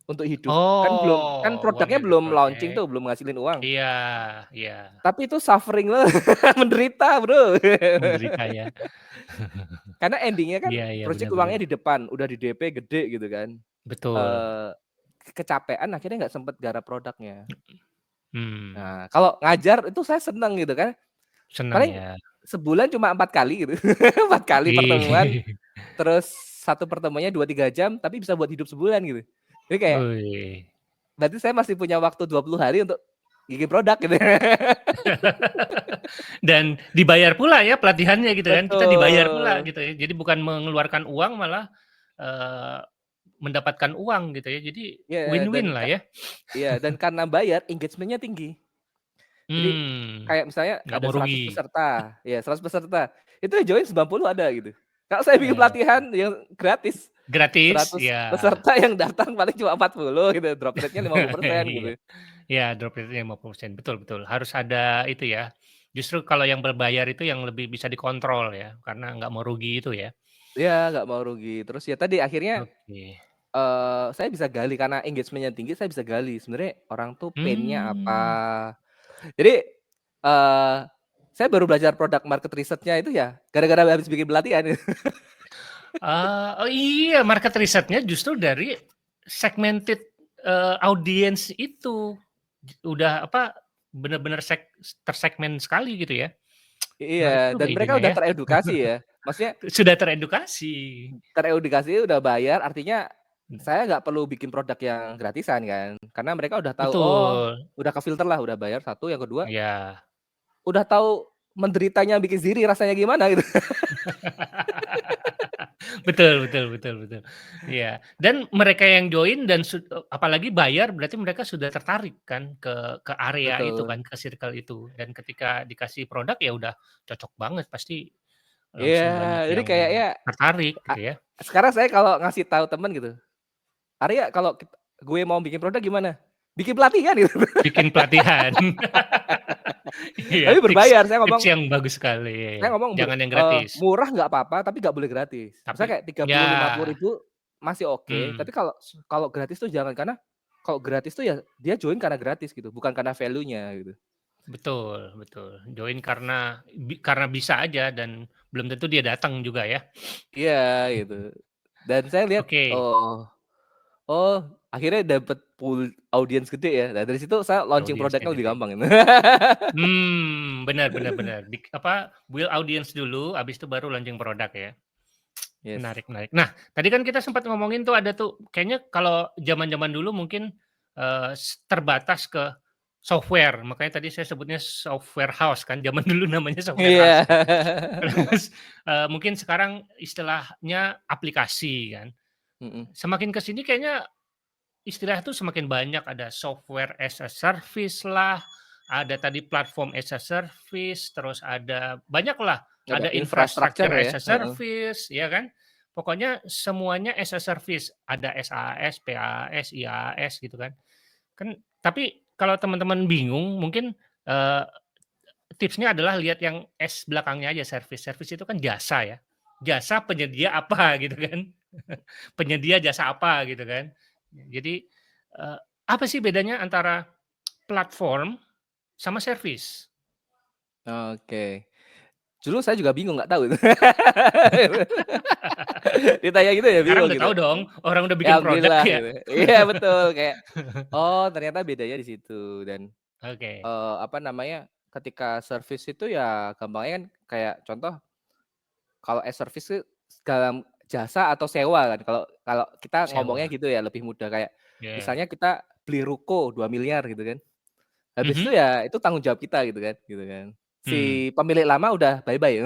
[SPEAKER 1] untuk hidup. Kan
[SPEAKER 2] Oh,
[SPEAKER 1] produknya
[SPEAKER 2] uangnya dari
[SPEAKER 1] belum launching
[SPEAKER 2] project.
[SPEAKER 1] tuh, belum ngasilin uang.
[SPEAKER 2] Iya iya,
[SPEAKER 1] Tapi itu suffering banget, menderita Bro.
[SPEAKER 2] menderita ya.
[SPEAKER 1] Karena ending-nya kan
[SPEAKER 2] Iya iya,
[SPEAKER 1] project
[SPEAKER 2] benar benar.
[SPEAKER 1] uangnya di depan, udah di DP gede gitu kan.
[SPEAKER 2] Betul.
[SPEAKER 1] Eee, kecapean akhirnya nggak sempet garap produknya.
[SPEAKER 2] Hmm,
[SPEAKER 1] Nah, kalau ngajar itu saya seneng gitu kan,
[SPEAKER 2] senang
[SPEAKER 1] paling
[SPEAKER 2] ya.
[SPEAKER 1] sebulan cuma 4 kali gitu, 4 kali pertemuan,
[SPEAKER 2] Ih,
[SPEAKER 1] terus satu pertemuannya 2, 3 jam, tapi bisa buat hidup sebulan gitu. Jadi kayak,
[SPEAKER 2] wih.
[SPEAKER 1] berarti saya masih punya waktu 20 hari untuk bikin produk gitu.
[SPEAKER 2] Dan dibayar pula ya pelatihannya gitu kan, kita dibayar pula
[SPEAKER 1] Betul.
[SPEAKER 2] gitu ya. Jadi bukan mengeluarkan uang malah, eee, mendapatkan uang gitu ya. Jadi
[SPEAKER 1] Iya,
[SPEAKER 2] win-win lah ya.
[SPEAKER 1] dan karena bayar engagement-nya tinggi. Jadi
[SPEAKER 2] Hmm,
[SPEAKER 1] kayak misalnya
[SPEAKER 2] nggak
[SPEAKER 1] ada
[SPEAKER 2] mau
[SPEAKER 1] 100
[SPEAKER 2] rugi.
[SPEAKER 1] peserta, ya 100 peserta, itu yang join 90 ada gitu. Kalau saya bikin
[SPEAKER 2] Eee,
[SPEAKER 1] pelatihan yang gratis,
[SPEAKER 2] gratis,
[SPEAKER 1] 100
[SPEAKER 2] ya.
[SPEAKER 1] peserta yang datang paling cuma 40 gitu, drop rate-nya 50%
[SPEAKER 2] Iya.
[SPEAKER 1] gitu.
[SPEAKER 2] Iya, drop rate-nya 50%, betul betul. Harus ada itu ya, justru kalau yang berbayar itu yang lebih bisa dikontrol ya, karena nggak mau rugi itu ya.
[SPEAKER 1] Iya, nggak mau rugi. Terus ya tadi akhirnya,
[SPEAKER 2] Oke.
[SPEAKER 1] saya bisa gali karena engagement-nya tinggi, saya bisa gali sebenarnya orang tuh pain-nya apa.
[SPEAKER 2] Mmm.
[SPEAKER 1] Jadi, eee, saya baru belajar product market research-nya itu ya gara-gara habis bikin pelatihan.
[SPEAKER 2] Oh iya, market riset-nya justru dari segmented, audience itu. Udah apa, bener-bener tersegmen sekali gitu ya. Menarik
[SPEAKER 1] Iya,
[SPEAKER 2] juga
[SPEAKER 1] dan mereka
[SPEAKER 2] idenya
[SPEAKER 1] udah
[SPEAKER 2] ya.
[SPEAKER 1] teredukasi ya. Maksudnya
[SPEAKER 2] Sudah teredukasi.
[SPEAKER 1] teredukasi udah bayar, artinya saya nggak perlu bikin produk yang gratisan kan, karena mereka udah tahu, oh
[SPEAKER 2] Betul,
[SPEAKER 1] udah ke-filter lah, udah bayar satu, yang kedua
[SPEAKER 2] iya.
[SPEAKER 1] udah tahu menderitanya bikin sendiri rasanya gimana gitu.
[SPEAKER 2] Betul betul betul betul. Iya, dan mereka yang join dan apalagi bayar berarti mereka sudah tertarik kan ke area itu
[SPEAKER 1] Betul.
[SPEAKER 2] kan, ke circle itu dan ketika dikasih produk ya udah cocok banget pasti
[SPEAKER 1] Iya,
[SPEAKER 2] langsung banyak
[SPEAKER 1] jadi
[SPEAKER 2] yang
[SPEAKER 1] kayaknya
[SPEAKER 2] tertarik
[SPEAKER 1] a
[SPEAKER 2] gitu ya.
[SPEAKER 1] sekarang saya kalau ngasih tahu temen gitu, "Arya kalau gue mau bikin produk gimana?" "Bikin pelatihan," gitu.
[SPEAKER 2] Bikin pelatihan.
[SPEAKER 1] Tapi
[SPEAKER 2] Iya, tips
[SPEAKER 1] berbayar,
[SPEAKER 2] tips yang bagus sekali.
[SPEAKER 1] saya ngomong
[SPEAKER 2] Jangan yang gratis.
[SPEAKER 1] murah nggak apa-apa, tapi nggak boleh gratis.
[SPEAKER 2] Tapi
[SPEAKER 1] Misalnya kayak
[SPEAKER 2] ya,
[SPEAKER 1] 30.000, 50.000 masih oke,
[SPEAKER 2] hmm,
[SPEAKER 1] tapi kalau kalau gratis tuh jangan, karena kalau gratis tuh ya dia join karena gratis gitu, bukan karena value-nya gitu.
[SPEAKER 2] betul betul. Join karena bisa aja dan belum tentu dia datang juga ya.
[SPEAKER 1] Iya gitu. Dan saya lihat,
[SPEAKER 2] Oke,
[SPEAKER 1] oh oh akhirnya dapet pool audiens gede ya. Nah dari situ saya launching
[SPEAKER 2] audiensnya
[SPEAKER 1] produknya lebih
[SPEAKER 2] gede.
[SPEAKER 1] gampang gitu.
[SPEAKER 2] Benar benar benar. Build audience dulu, habis itu baru launching produk ya.
[SPEAKER 1] Yes.
[SPEAKER 2] Menarik menarik. Nah, tadi kan kita sempat ngomongin tuh ada tuh kayaknya kalau zaman-zaman dulu mungkin, terbatas ke software, makanya tadi saya sebutnya software house kan, zaman dulu namanya software
[SPEAKER 1] Iya.
[SPEAKER 2] house kan. Terus, mungkin sekarang istilahnya aplikasi kan.
[SPEAKER 1] Mhm.
[SPEAKER 2] Semakin ke sini kayaknya istilah itu semakin banyak, ada software as a service lah, ada tadi platform as a service, terus ada banyaklah,
[SPEAKER 1] Apa,
[SPEAKER 2] ada
[SPEAKER 1] infrastructure
[SPEAKER 2] infrastructure as
[SPEAKER 1] ya?
[SPEAKER 2] a
[SPEAKER 1] Heeh.
[SPEAKER 2] service, ya kan. Pokoknya semuanya as a service, ada SaaS, PaaS, IaaS gitu kan. Kan tapi kalau teman-teman bingung mungkin, eee, tipsnya adalah lihat yang S belakangnya aja, service. Service itu kan jasa ya, jasa penyedia apa gitu kan. Penyedia jasa apa gitu kan. Jadi, apa sih bedanya antara platform sama service?
[SPEAKER 1] Oke. Dulu saya juga bingung, nggak tahu itu. Ditanya gitu ya
[SPEAKER 2] Sekarang
[SPEAKER 1] bingung
[SPEAKER 2] udah
[SPEAKER 1] gitu.
[SPEAKER 2] tahu dong, orang udah
[SPEAKER 1] Ya
[SPEAKER 2] bikin produk
[SPEAKER 1] alhamdulillah
[SPEAKER 2] ya.
[SPEAKER 1] gitu. Iya betul, kayak, oh ternyata bedanya di situ. Dan,
[SPEAKER 2] Oke,
[SPEAKER 1] apa namanya, ketika service itu ya gampangnya kan kayak contoh, kalau service itu dalam jasa atau sewa kan, kalau kalau kita ngomongnya
[SPEAKER 2] sewa,
[SPEAKER 1] gitu ya lebih mudah, kayak
[SPEAKER 2] ya.
[SPEAKER 1] misalnya kita beli ruko 2 miliar gitu kan, habis itu
[SPEAKER 2] Mhm,
[SPEAKER 1] ya itu tanggung jawab kita gitu kan, gitu kan.
[SPEAKER 2] mmm,
[SPEAKER 1] Si pemilik lama udah bye-bye.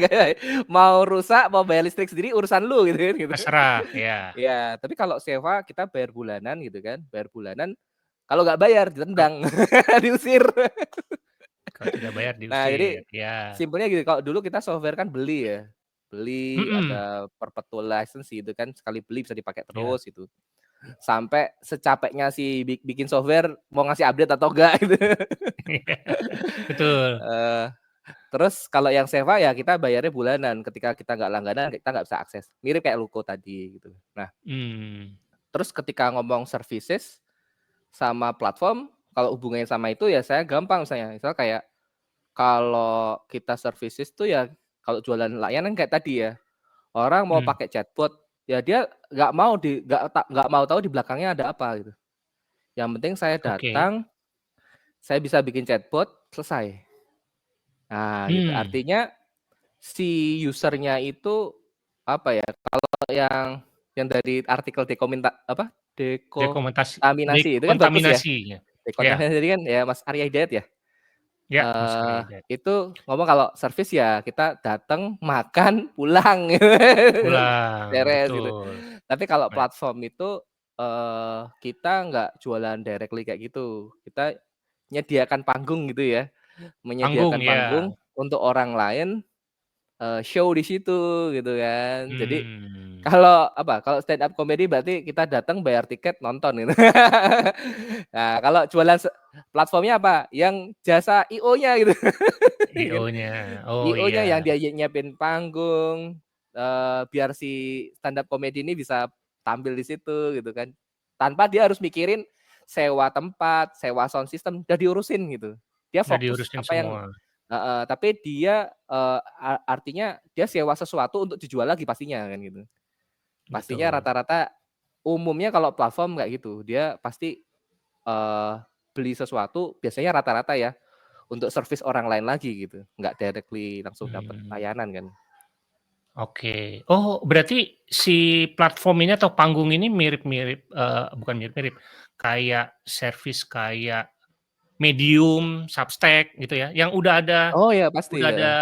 [SPEAKER 1] Kayak mau rusak, mau bayar listrik sendiri urusan lu gitu kan, gitu.
[SPEAKER 2] terserah, ya.
[SPEAKER 1] Iya, tapi kalau sewa kita bayar bulanan gitu kan, bayar bulanan, kalau nggak bayar
[SPEAKER 2] Kal
[SPEAKER 1] ditendang, diusir.
[SPEAKER 2] kalau tidak bayar
[SPEAKER 1] Nah
[SPEAKER 2] diusir,
[SPEAKER 1] jadi
[SPEAKER 2] ya.
[SPEAKER 1] simpelnya gitu, kalau dulu kita software kan beli ya, beli
[SPEAKER 2] Mhm,
[SPEAKER 1] ada perpetual license gitu kan, sekali beli bisa dipakai
[SPEAKER 2] ya.
[SPEAKER 1] terus gitu. Sampai secapeknya si bikin software mau ngasih update atau enggak gitu.
[SPEAKER 2] Betul,
[SPEAKER 1] Eee, terus kalau yang sewa ya kita bayarnya bulanan, ketika kita nggak langganan kita nggak bisa akses, mirip kayak Luko tadi gitu. Nah,
[SPEAKER 2] mmm,
[SPEAKER 1] terus ketika ngomong services sama platform, kalau hubungannya sama itu ya saya gampang misalnya, misal kayak kalau kita services tuh ya kalau jualan layanan kayak tadi ya, orang mau
[SPEAKER 2] mmm,
[SPEAKER 1] pakai chatbot, ya dia nggak mau tahu di belakangnya ada apa gitu. Yang penting saya
[SPEAKER 2] oke,
[SPEAKER 1] datang, saya bisa bikin chatbot, selesai. Nah gitu,
[SPEAKER 2] mmm,
[SPEAKER 1] artinya si user-nya itu apa ya, kalau yang dari artikel dekontaminasi itu kan bagus ya,
[SPEAKER 2] dekontaminasi, ya. Ya
[SPEAKER 1] dekontaminasi tadi kan ya Mas Arya Hidayat ya?
[SPEAKER 2] ya, Mas Arya Hidayat.
[SPEAKER 1] Itu ngomong kalau service ya kita datang, makan, pulang
[SPEAKER 2] Pulang,
[SPEAKER 1] beres gitu.
[SPEAKER 2] betul.
[SPEAKER 1] Tapi kalau
[SPEAKER 2] Baik.
[SPEAKER 1] platform itu, kita nggak jualan directly kayak gitu. Kita menyediakan panggung gitu ya,
[SPEAKER 2] Panggung,
[SPEAKER 1] menyediakan
[SPEAKER 2] ya.
[SPEAKER 1] panggung untuk orang lain, show di situ gitu kan. Jadi
[SPEAKER 2] Mmm.
[SPEAKER 1] kalau apa, kalau stand up comedy berarti kita datang bayar tiket nonton gitu. Nah kalau jualan platformnya apa, yang jasa IO-nya gitu. Kan.
[SPEAKER 2] IO-nya. Oh,
[SPEAKER 1] IO-nya yang
[SPEAKER 2] iya.
[SPEAKER 1] dia nyiapin panggung, biar si stand up comedy ini bisa tampil di situ gitu kan. Tanpa dia harus mikirin sewa tempat, sewa sound system, udah diurusin gitu. Dia
[SPEAKER 2] Udah
[SPEAKER 1] fokus
[SPEAKER 2] diurusin
[SPEAKER 1] apa yang
[SPEAKER 2] semua.
[SPEAKER 1] heeh, tapi dia, artinya dia sewa sesuatu untuk dijual lagi pastinya kan gitu. Pastinya
[SPEAKER 2] Betul.
[SPEAKER 1] rata-rata umumnya kalau platform kayak gitu, dia pasti, eee, beli sesuatu biasanya rata-rata ya, untuk service orang lain lagi gitu, nggak directly langsung dapat
[SPEAKER 2] Mmm,
[SPEAKER 1] layanan kan.
[SPEAKER 2] oke. Oh, berarti si platform ini atau panggung ini mirip-mirip, bukan mirip-mirip, kayak service kayak Medium, Substack gitu ya, yang
[SPEAKER 1] Oh ya pasti,
[SPEAKER 2] udah ada
[SPEAKER 1] heeh.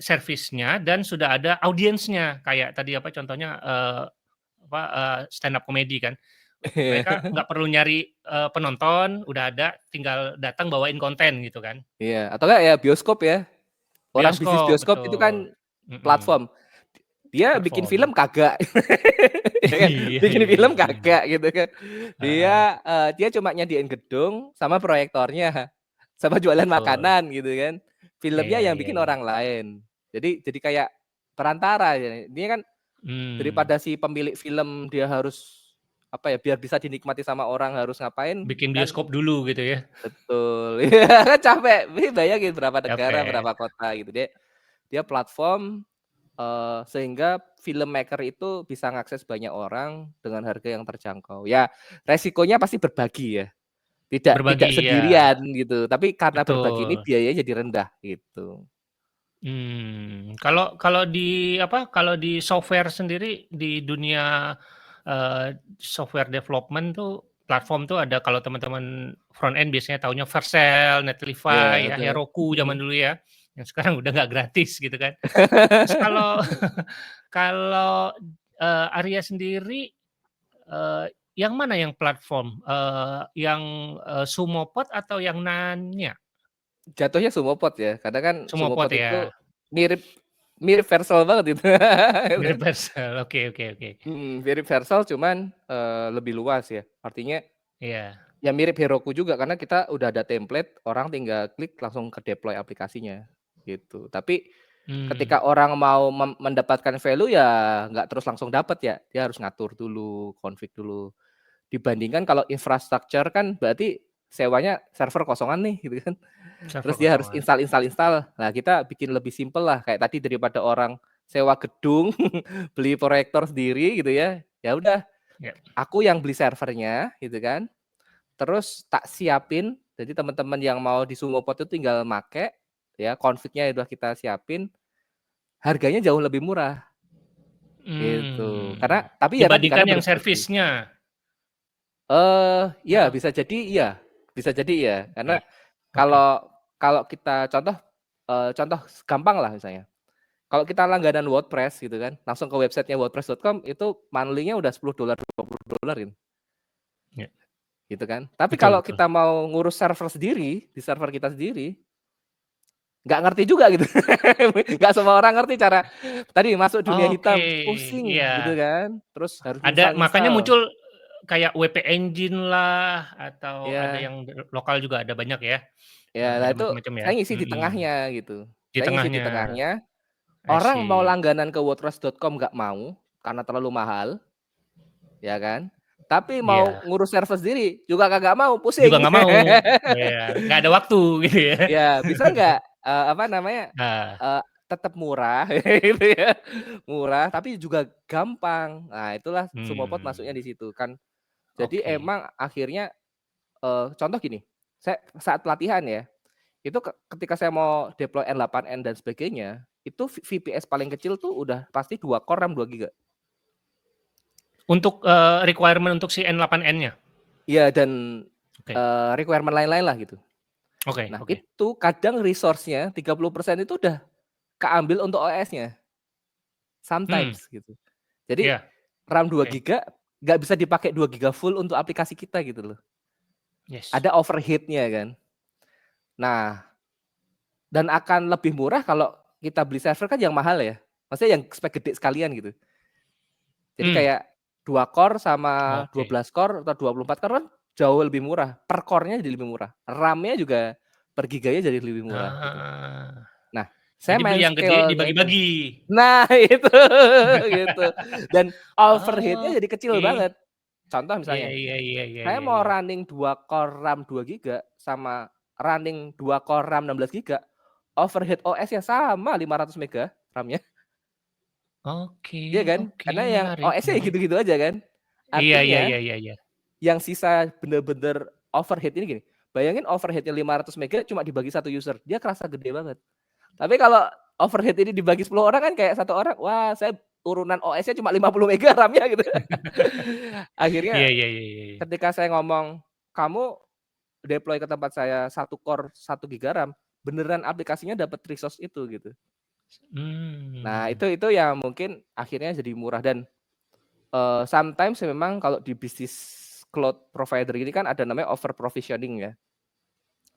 [SPEAKER 2] service-nya dan sudah ada audiensnya, kayak tadi apa contohnya, stand up comedy kan. Mereka nggak perlu nyari, penonton, udah ada, tinggal datang bawain konten gitu kan.
[SPEAKER 1] Iya, atau enggak ya bioskop ya, orang bisnis
[SPEAKER 2] Bioskop,
[SPEAKER 1] bioskop itu kan
[SPEAKER 2] betul.
[SPEAKER 1] platform. Dia bikin film kagak. Ya kan? Bikin film kagak gitu kan. Dia cuma nyediain gedung sama proyektornya, sama jualan makanan gitu kan. Filmnya yang bikin orang lain. Jadi kayak perantara ya. Dia kan daripada si pemilik film dia harus biar bisa dinikmati sama orang harus ngapain
[SPEAKER 2] bikin
[SPEAKER 1] kan.
[SPEAKER 2] bioskop dulu gitu ya.
[SPEAKER 1] Betul. Iya kan capek. Bayangin berapa negara,
[SPEAKER 2] Capek.
[SPEAKER 1] berapa kota gitu. Dia platform sehingga filmmaker itu bisa ngakses banyak orang dengan harga yang terjangkau. Ya, resikonya pasti berbagi ya. Tidak
[SPEAKER 2] Berbagi
[SPEAKER 1] sendirian gitu. Tapi karena berbagi ini
[SPEAKER 2] betul.
[SPEAKER 1] biayanya jadi rendah gitu.
[SPEAKER 2] Kalau di software sendiri di dunia software development tuh platform tuh ada kalau teman-teman front end biasanya taunya Vercel,
[SPEAKER 1] Iya,
[SPEAKER 2] Netlify, ya
[SPEAKER 1] betul.
[SPEAKER 2] Heroku zaman dulu ya, yang sekarang udah nggak gratis gitu kan. Terus kalau kalau Arya sendiri yang mana yang platform? Yang Sumopod atau yang Nanya?
[SPEAKER 1] Jatuhnya Sumopod ya, karena kan
[SPEAKER 2] Sumopod
[SPEAKER 1] Sumopod itu
[SPEAKER 2] ya.
[SPEAKER 1] mirip mirip Vercel banget itu.
[SPEAKER 2] Mirip Vercel. Oke.
[SPEAKER 1] Mirip Vercel cuman lebih luas ya. Artinya
[SPEAKER 2] Iya.
[SPEAKER 1] ya mirip Heroku juga karena kita udah ada template, orang tinggal klik langsung ke deploy aplikasinya gitu. Tapi ketika orang mau mendapatkan value ya nggak terus langsung dapat ya, dia harus ngatur dulu, config dulu. Dibandingkan kalau infrastructure kan berarti sewanya server kosongan nih gitu kan.
[SPEAKER 2] Server
[SPEAKER 1] Terus dia harus
[SPEAKER 2] kosongan.
[SPEAKER 1] install. Nah, kita bikin lebih simpel lah kayak tadi daripada orang sewa gedung, beli proyektor sendiri gitu ya. Ya udah,
[SPEAKER 2] Ya.
[SPEAKER 1] aku yang beli servernya gitu kan. Terus tak siapin, jadi teman-teman yang mau di Sumopod itu tinggal make ya, config-nya udah kita siapin. Harganya jauh lebih murah. Gitu. Tapi ya tadi
[SPEAKER 2] Dibandingkan
[SPEAKER 1] karena
[SPEAKER 2] yang
[SPEAKER 1] berbagi.
[SPEAKER 2] servisnya.
[SPEAKER 1] Ya bisa jadi iya. Bisa jadi ya. Karena
[SPEAKER 2] Oke.
[SPEAKER 1] kalau kita contoh gampang lah misalnya. Kalau kita langganan WordPress gitu kan, langsung ke websitenya wordpress.com itu monthly-nya udah $10, $20 gitu.
[SPEAKER 2] Ya.
[SPEAKER 1] Gitu kan. Tapi
[SPEAKER 2] Betul.
[SPEAKER 1] kalau kita mau ngurus server sendiri, di server kita sendiri, nggak ngerti juga gitu. Nggak semua orang ngerti cara tadi masuk dunia
[SPEAKER 2] Oke,
[SPEAKER 1] hitam, pusing gitu
[SPEAKER 2] iya.
[SPEAKER 1] kan. Terus harus
[SPEAKER 2] Makanya
[SPEAKER 1] install.
[SPEAKER 2] muncul kayak WP Engine lah, atau ada
[SPEAKER 1] Ya,
[SPEAKER 2] yang lokal juga ada banyak ya.
[SPEAKER 1] nah
[SPEAKER 2] Ada
[SPEAKER 1] itu
[SPEAKER 2] macam-macam ya.
[SPEAKER 1] saya ngisi di tengahnya gitu.
[SPEAKER 2] Di
[SPEAKER 1] Saya ngisi di
[SPEAKER 2] tengahnya.
[SPEAKER 1] tengahnya.
[SPEAKER 2] I
[SPEAKER 1] Orang mau
[SPEAKER 2] see.
[SPEAKER 1] langganan ke wordpress.com nggak mau karena terlalu mahal, ya kan. Tapi mau
[SPEAKER 2] Iya.
[SPEAKER 1] ngurus server sendiri juga kagak mau,
[SPEAKER 2] Juga
[SPEAKER 1] pusing.
[SPEAKER 2] nggak mau. Iya, nggak ada waktu gitu ya.
[SPEAKER 1] Ya, bisa nggak
[SPEAKER 2] Nah.
[SPEAKER 1] tetap murah gitu ya. Murah tapi juga gampang. Nah, itulah Sumopod masuknya di situ kan. Jadi
[SPEAKER 2] Oke.
[SPEAKER 1] emang akhirnya contoh gini, saya saat pelatihan ya, itu ketika saya mau deploy N8N dan sebagainya, itu VPS paling kecil tuh udah pasti 2 core RAM 2 GB.
[SPEAKER 2] Untuk requirement untuk si N8N-nya?
[SPEAKER 1] Iya dan
[SPEAKER 2] Oke.
[SPEAKER 1] requirement lain-lain lah gitu. Nah,
[SPEAKER 2] Oke.
[SPEAKER 1] itu kadang resource-nya 30% itu udah keambil untuk OS-nya. Sometimes gitu. Jadi
[SPEAKER 2] Iya.
[SPEAKER 1] RAM 2
[SPEAKER 2] Oke.
[SPEAKER 1] GB nggak bisa dipakai 2 GB full untuk aplikasi kita gitu loh.
[SPEAKER 2] Yes.
[SPEAKER 1] Ada overheat-nya kan. Nah, dan akan lebih murah kalau kita beli server kan yang mahal ya. Maksudnya yang spek gede sekalian gitu. Jadi kayak 2 core sama
[SPEAKER 2] Oke.
[SPEAKER 1] 12 core atau 24 core kan jauh lebih murah. Per core-nya jadi lebih murah. RAM-nya juga per giganya jadi lebih murah gitu.
[SPEAKER 2] Ah.
[SPEAKER 1] Nah, saya
[SPEAKER 2] Jadi beli
[SPEAKER 1] main
[SPEAKER 2] yang gede
[SPEAKER 1] scale-nya itu.
[SPEAKER 2] dibagi-bagi.
[SPEAKER 1] Nah, itu gitu. Dan overhead-nya jadi kecil
[SPEAKER 2] Oke.
[SPEAKER 1] banget. Contoh
[SPEAKER 2] Iya
[SPEAKER 1] misalnya,
[SPEAKER 2] iya iya iya
[SPEAKER 1] saya
[SPEAKER 2] iya
[SPEAKER 1] mau
[SPEAKER 2] iya.
[SPEAKER 1] running 2 core RAM 2 GB sama running 2 core RAM 16 GB, overhead OS-nya sama 500 mega RAM-nya. Iya kan?
[SPEAKER 2] Oke,
[SPEAKER 1] Karena yang
[SPEAKER 2] menarik
[SPEAKER 1] OS-nya
[SPEAKER 2] menarik.
[SPEAKER 1] gitu-gitu aja kan.
[SPEAKER 2] Iya iya
[SPEAKER 1] Artinya
[SPEAKER 2] iya iya iya.
[SPEAKER 1] yang sisa bener-bener overhead ini gini, bayangin overhead-nya 500 mega cuma dibagi 1 user, dia kerasa gede banget. Tapi kalau overhead ini dibagi 10 orang kan kayak 1 orang, wah saya urunan OS-nya cuma 50 mega RAM-nya gitu.
[SPEAKER 2] Iya
[SPEAKER 1] Akhirnya
[SPEAKER 2] iya iya iya iya.
[SPEAKER 1] ketika saya ngomong, "Kamu deploy ke tempat saya 1 core 1 giga RAM," beneran aplikasinya dapat resource itu gitu. Nah,
[SPEAKER 2] Mmm.
[SPEAKER 1] itu yang mungkin akhirnya jadi murah dan sometimes memang kalau di bisnis cloud provider ini kan ada namanya over provisioning ya.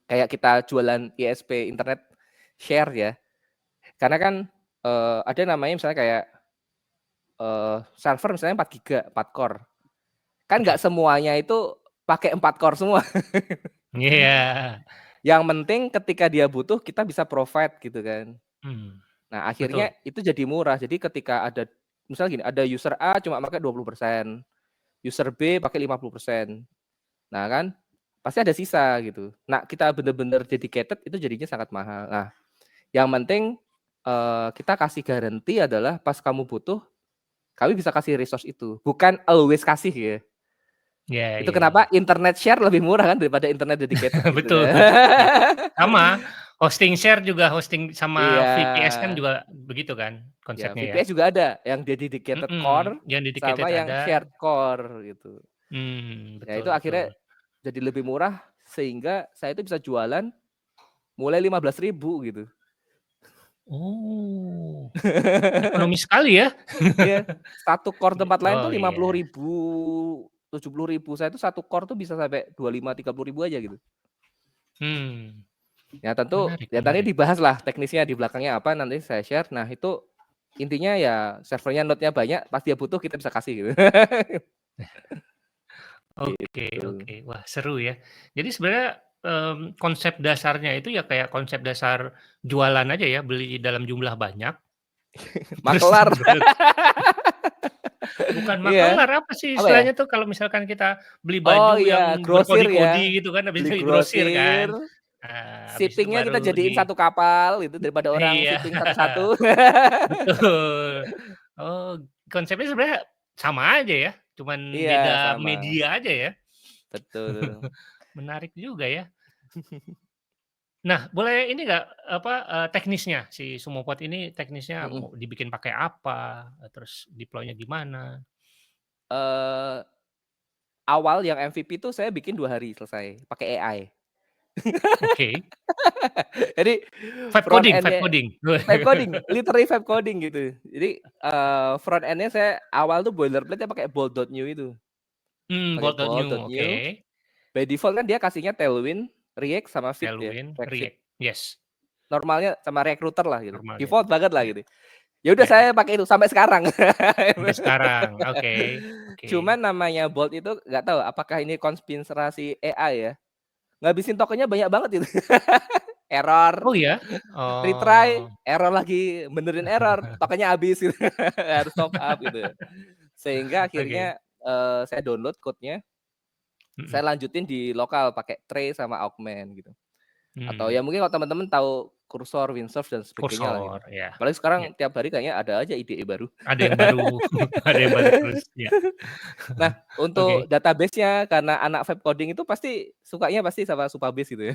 [SPEAKER 1] Kayak kita jualan ISP internet share ya. Karena kan ada namanya misalnya kayak server misalnya 4 giga, 4 core. Kan nggak
[SPEAKER 2] Oke.
[SPEAKER 1] semuanya itu pakai 4 core semua.
[SPEAKER 2] Iya.
[SPEAKER 1] Yang penting ketika dia butuh kita bisa provide gitu kan.
[SPEAKER 2] Hmm,
[SPEAKER 1] Nah,
[SPEAKER 2] betul.
[SPEAKER 1] akhirnya itu jadi murah. Jadi ketika ada misalnya gini, ada user A cuma pakai 20%, user B pakai 50%. Nah kan, pasti ada sisa gitu. Nah, kita bener-bener dedicated itu jadinya sangat mahal. Nah, yang penting kita kasih garansi adalah pas kamu butuh, kami bisa kasih resource itu. Bukan always kasih ya.
[SPEAKER 2] Iya
[SPEAKER 1] Itu
[SPEAKER 2] iya iya.
[SPEAKER 1] kenapa internet share lebih murah kan daripada internet dedicated gitu
[SPEAKER 2] Betul,
[SPEAKER 1] kan.
[SPEAKER 2] iya. Sama, hosting share juga hosting sama
[SPEAKER 1] Iya.
[SPEAKER 2] VPS kan juga begitu kan
[SPEAKER 1] Ya,
[SPEAKER 2] konsepnya ya?
[SPEAKER 1] VPS juga ada yang dedicated core
[SPEAKER 2] Yang dedicated
[SPEAKER 1] sama yang
[SPEAKER 2] ada.
[SPEAKER 1] shared core gitu. Ya itu
[SPEAKER 2] Betul
[SPEAKER 1] akhirnya
[SPEAKER 2] betul.
[SPEAKER 1] jadi lebih murah sehingga saya itu bisa jualan mulai 15.000 gitu.
[SPEAKER 2] Oh, ekonomis sekali ya?
[SPEAKER 1] Iya, 1 core tempat lain tuh
[SPEAKER 2] Oh iya.
[SPEAKER 1] 50.000, 70.000. Saya tuh 1 core tuh bisa sampai 25.000, 30.000 aja gitu.
[SPEAKER 2] Hmm,
[SPEAKER 1] Ya tentu
[SPEAKER 2] menarik
[SPEAKER 1] ya tadi
[SPEAKER 2] menarik.
[SPEAKER 1] dibahas lah teknisnya di belakangnya apa nanti saya share. Nah itu intinya ya servernya node-nya banyak, pas dia butuh kita bisa kasih gitu.
[SPEAKER 2] Oke
[SPEAKER 1] Gitu.
[SPEAKER 2] oke. Wah seru ya. Jadi sebenarnya, konsep dasarnya itu ya kayak konsep dasar jualan aja ya, beli dalam jumlah banyak, terus
[SPEAKER 1] Makelar.
[SPEAKER 2] bukan
[SPEAKER 1] Iya.
[SPEAKER 2] makelar, apa sih
[SPEAKER 1] Apa ya?
[SPEAKER 2] istilahnya tuh kalau misalkan kita beli
[SPEAKER 1] Oh
[SPEAKER 2] baju yang
[SPEAKER 1] iya, grosir ya.
[SPEAKER 2] berkodi-kodi gitu kan, habis
[SPEAKER 1] Beli
[SPEAKER 2] itu grosir
[SPEAKER 1] grosir,
[SPEAKER 2] kan. Nah, habis itu
[SPEAKER 1] shipping-nya kita
[SPEAKER 2] baru
[SPEAKER 1] jadiin
[SPEAKER 2] di
[SPEAKER 1] satu kapal itu daripada orang
[SPEAKER 2] iya,
[SPEAKER 1] shipping satu-satu.
[SPEAKER 2] betul. Oh, konsepnya sebenarnya sama aja ya, cuman
[SPEAKER 1] Iya,
[SPEAKER 2] beda
[SPEAKER 1] sama.
[SPEAKER 2] media aja ya.
[SPEAKER 1] Betul.
[SPEAKER 2] Menarik juga ya. Nah, boleh ini nggak, apa, teknisnya si Sumopod ini teknisnya
[SPEAKER 1] Mhm.
[SPEAKER 2] mau dibikin pakai apa, terus deploy-nya gimana?
[SPEAKER 1] Eee, awal yang MVP tuh saya bikin 2 hari selesai, pakai AI.
[SPEAKER 2] Oke.
[SPEAKER 1] Jadi
[SPEAKER 2] Vibe
[SPEAKER 1] front
[SPEAKER 2] coding vibe
[SPEAKER 1] end-nya
[SPEAKER 2] coding.
[SPEAKER 1] vibe coding, literally vibe coding gitu. Jadi, front end-nya saya awal tuh boilerplate-nya pakai bolt.new itu, pakai
[SPEAKER 2] Bolt.new,
[SPEAKER 1] bolt.new.
[SPEAKER 2] oke.
[SPEAKER 1] By default kan dia kasihnya Tailwind, React, sama Vite ya,
[SPEAKER 2] Tailwind,
[SPEAKER 1] React Vite.
[SPEAKER 2] React, yes.
[SPEAKER 1] Normalnya sama React Router lah gitu,
[SPEAKER 2] Normalnya.
[SPEAKER 1] default banget lah
[SPEAKER 2] Ya
[SPEAKER 1] gitu. Ya udah
[SPEAKER 2] ya ya.
[SPEAKER 1] saya pakai itu sampai sekarang.
[SPEAKER 2] Sampai sekarang, oke oke.
[SPEAKER 1] Cuman namanya Bolt itu nggak tahu apakah ini konspirasi AI ya, ngabisin tokennya banyak banget itu. Error,
[SPEAKER 2] Oh ya?
[SPEAKER 1] retry,
[SPEAKER 2] Oh.
[SPEAKER 1] error lagi, benerin error, tokennya habis gitu, harus top up gitu. Sehingga
[SPEAKER 2] Oke.
[SPEAKER 1] akhirnya, saya download code-nya,
[SPEAKER 2] Mhm.
[SPEAKER 1] saya lanjutin di lokal pakai Tray sama Augment gitu. Atau
[SPEAKER 2] Mmm,
[SPEAKER 1] ya mungkin kalau teman-teman tahu Cursor, Windsurf dan sebagainya lah gitu.
[SPEAKER 2] kursor, ya
[SPEAKER 1] Apalagi
[SPEAKER 2] ya.
[SPEAKER 1] sekarang tiap hari kayaknya ada aja IDE baru.
[SPEAKER 2] Ada yang baru ada yang baru terus, ya.
[SPEAKER 1] Nah, untuk
[SPEAKER 2] Oke.
[SPEAKER 1] database-nya karena anak vibe coding itu pasti sukanya pasti sama Supabase gitu ya.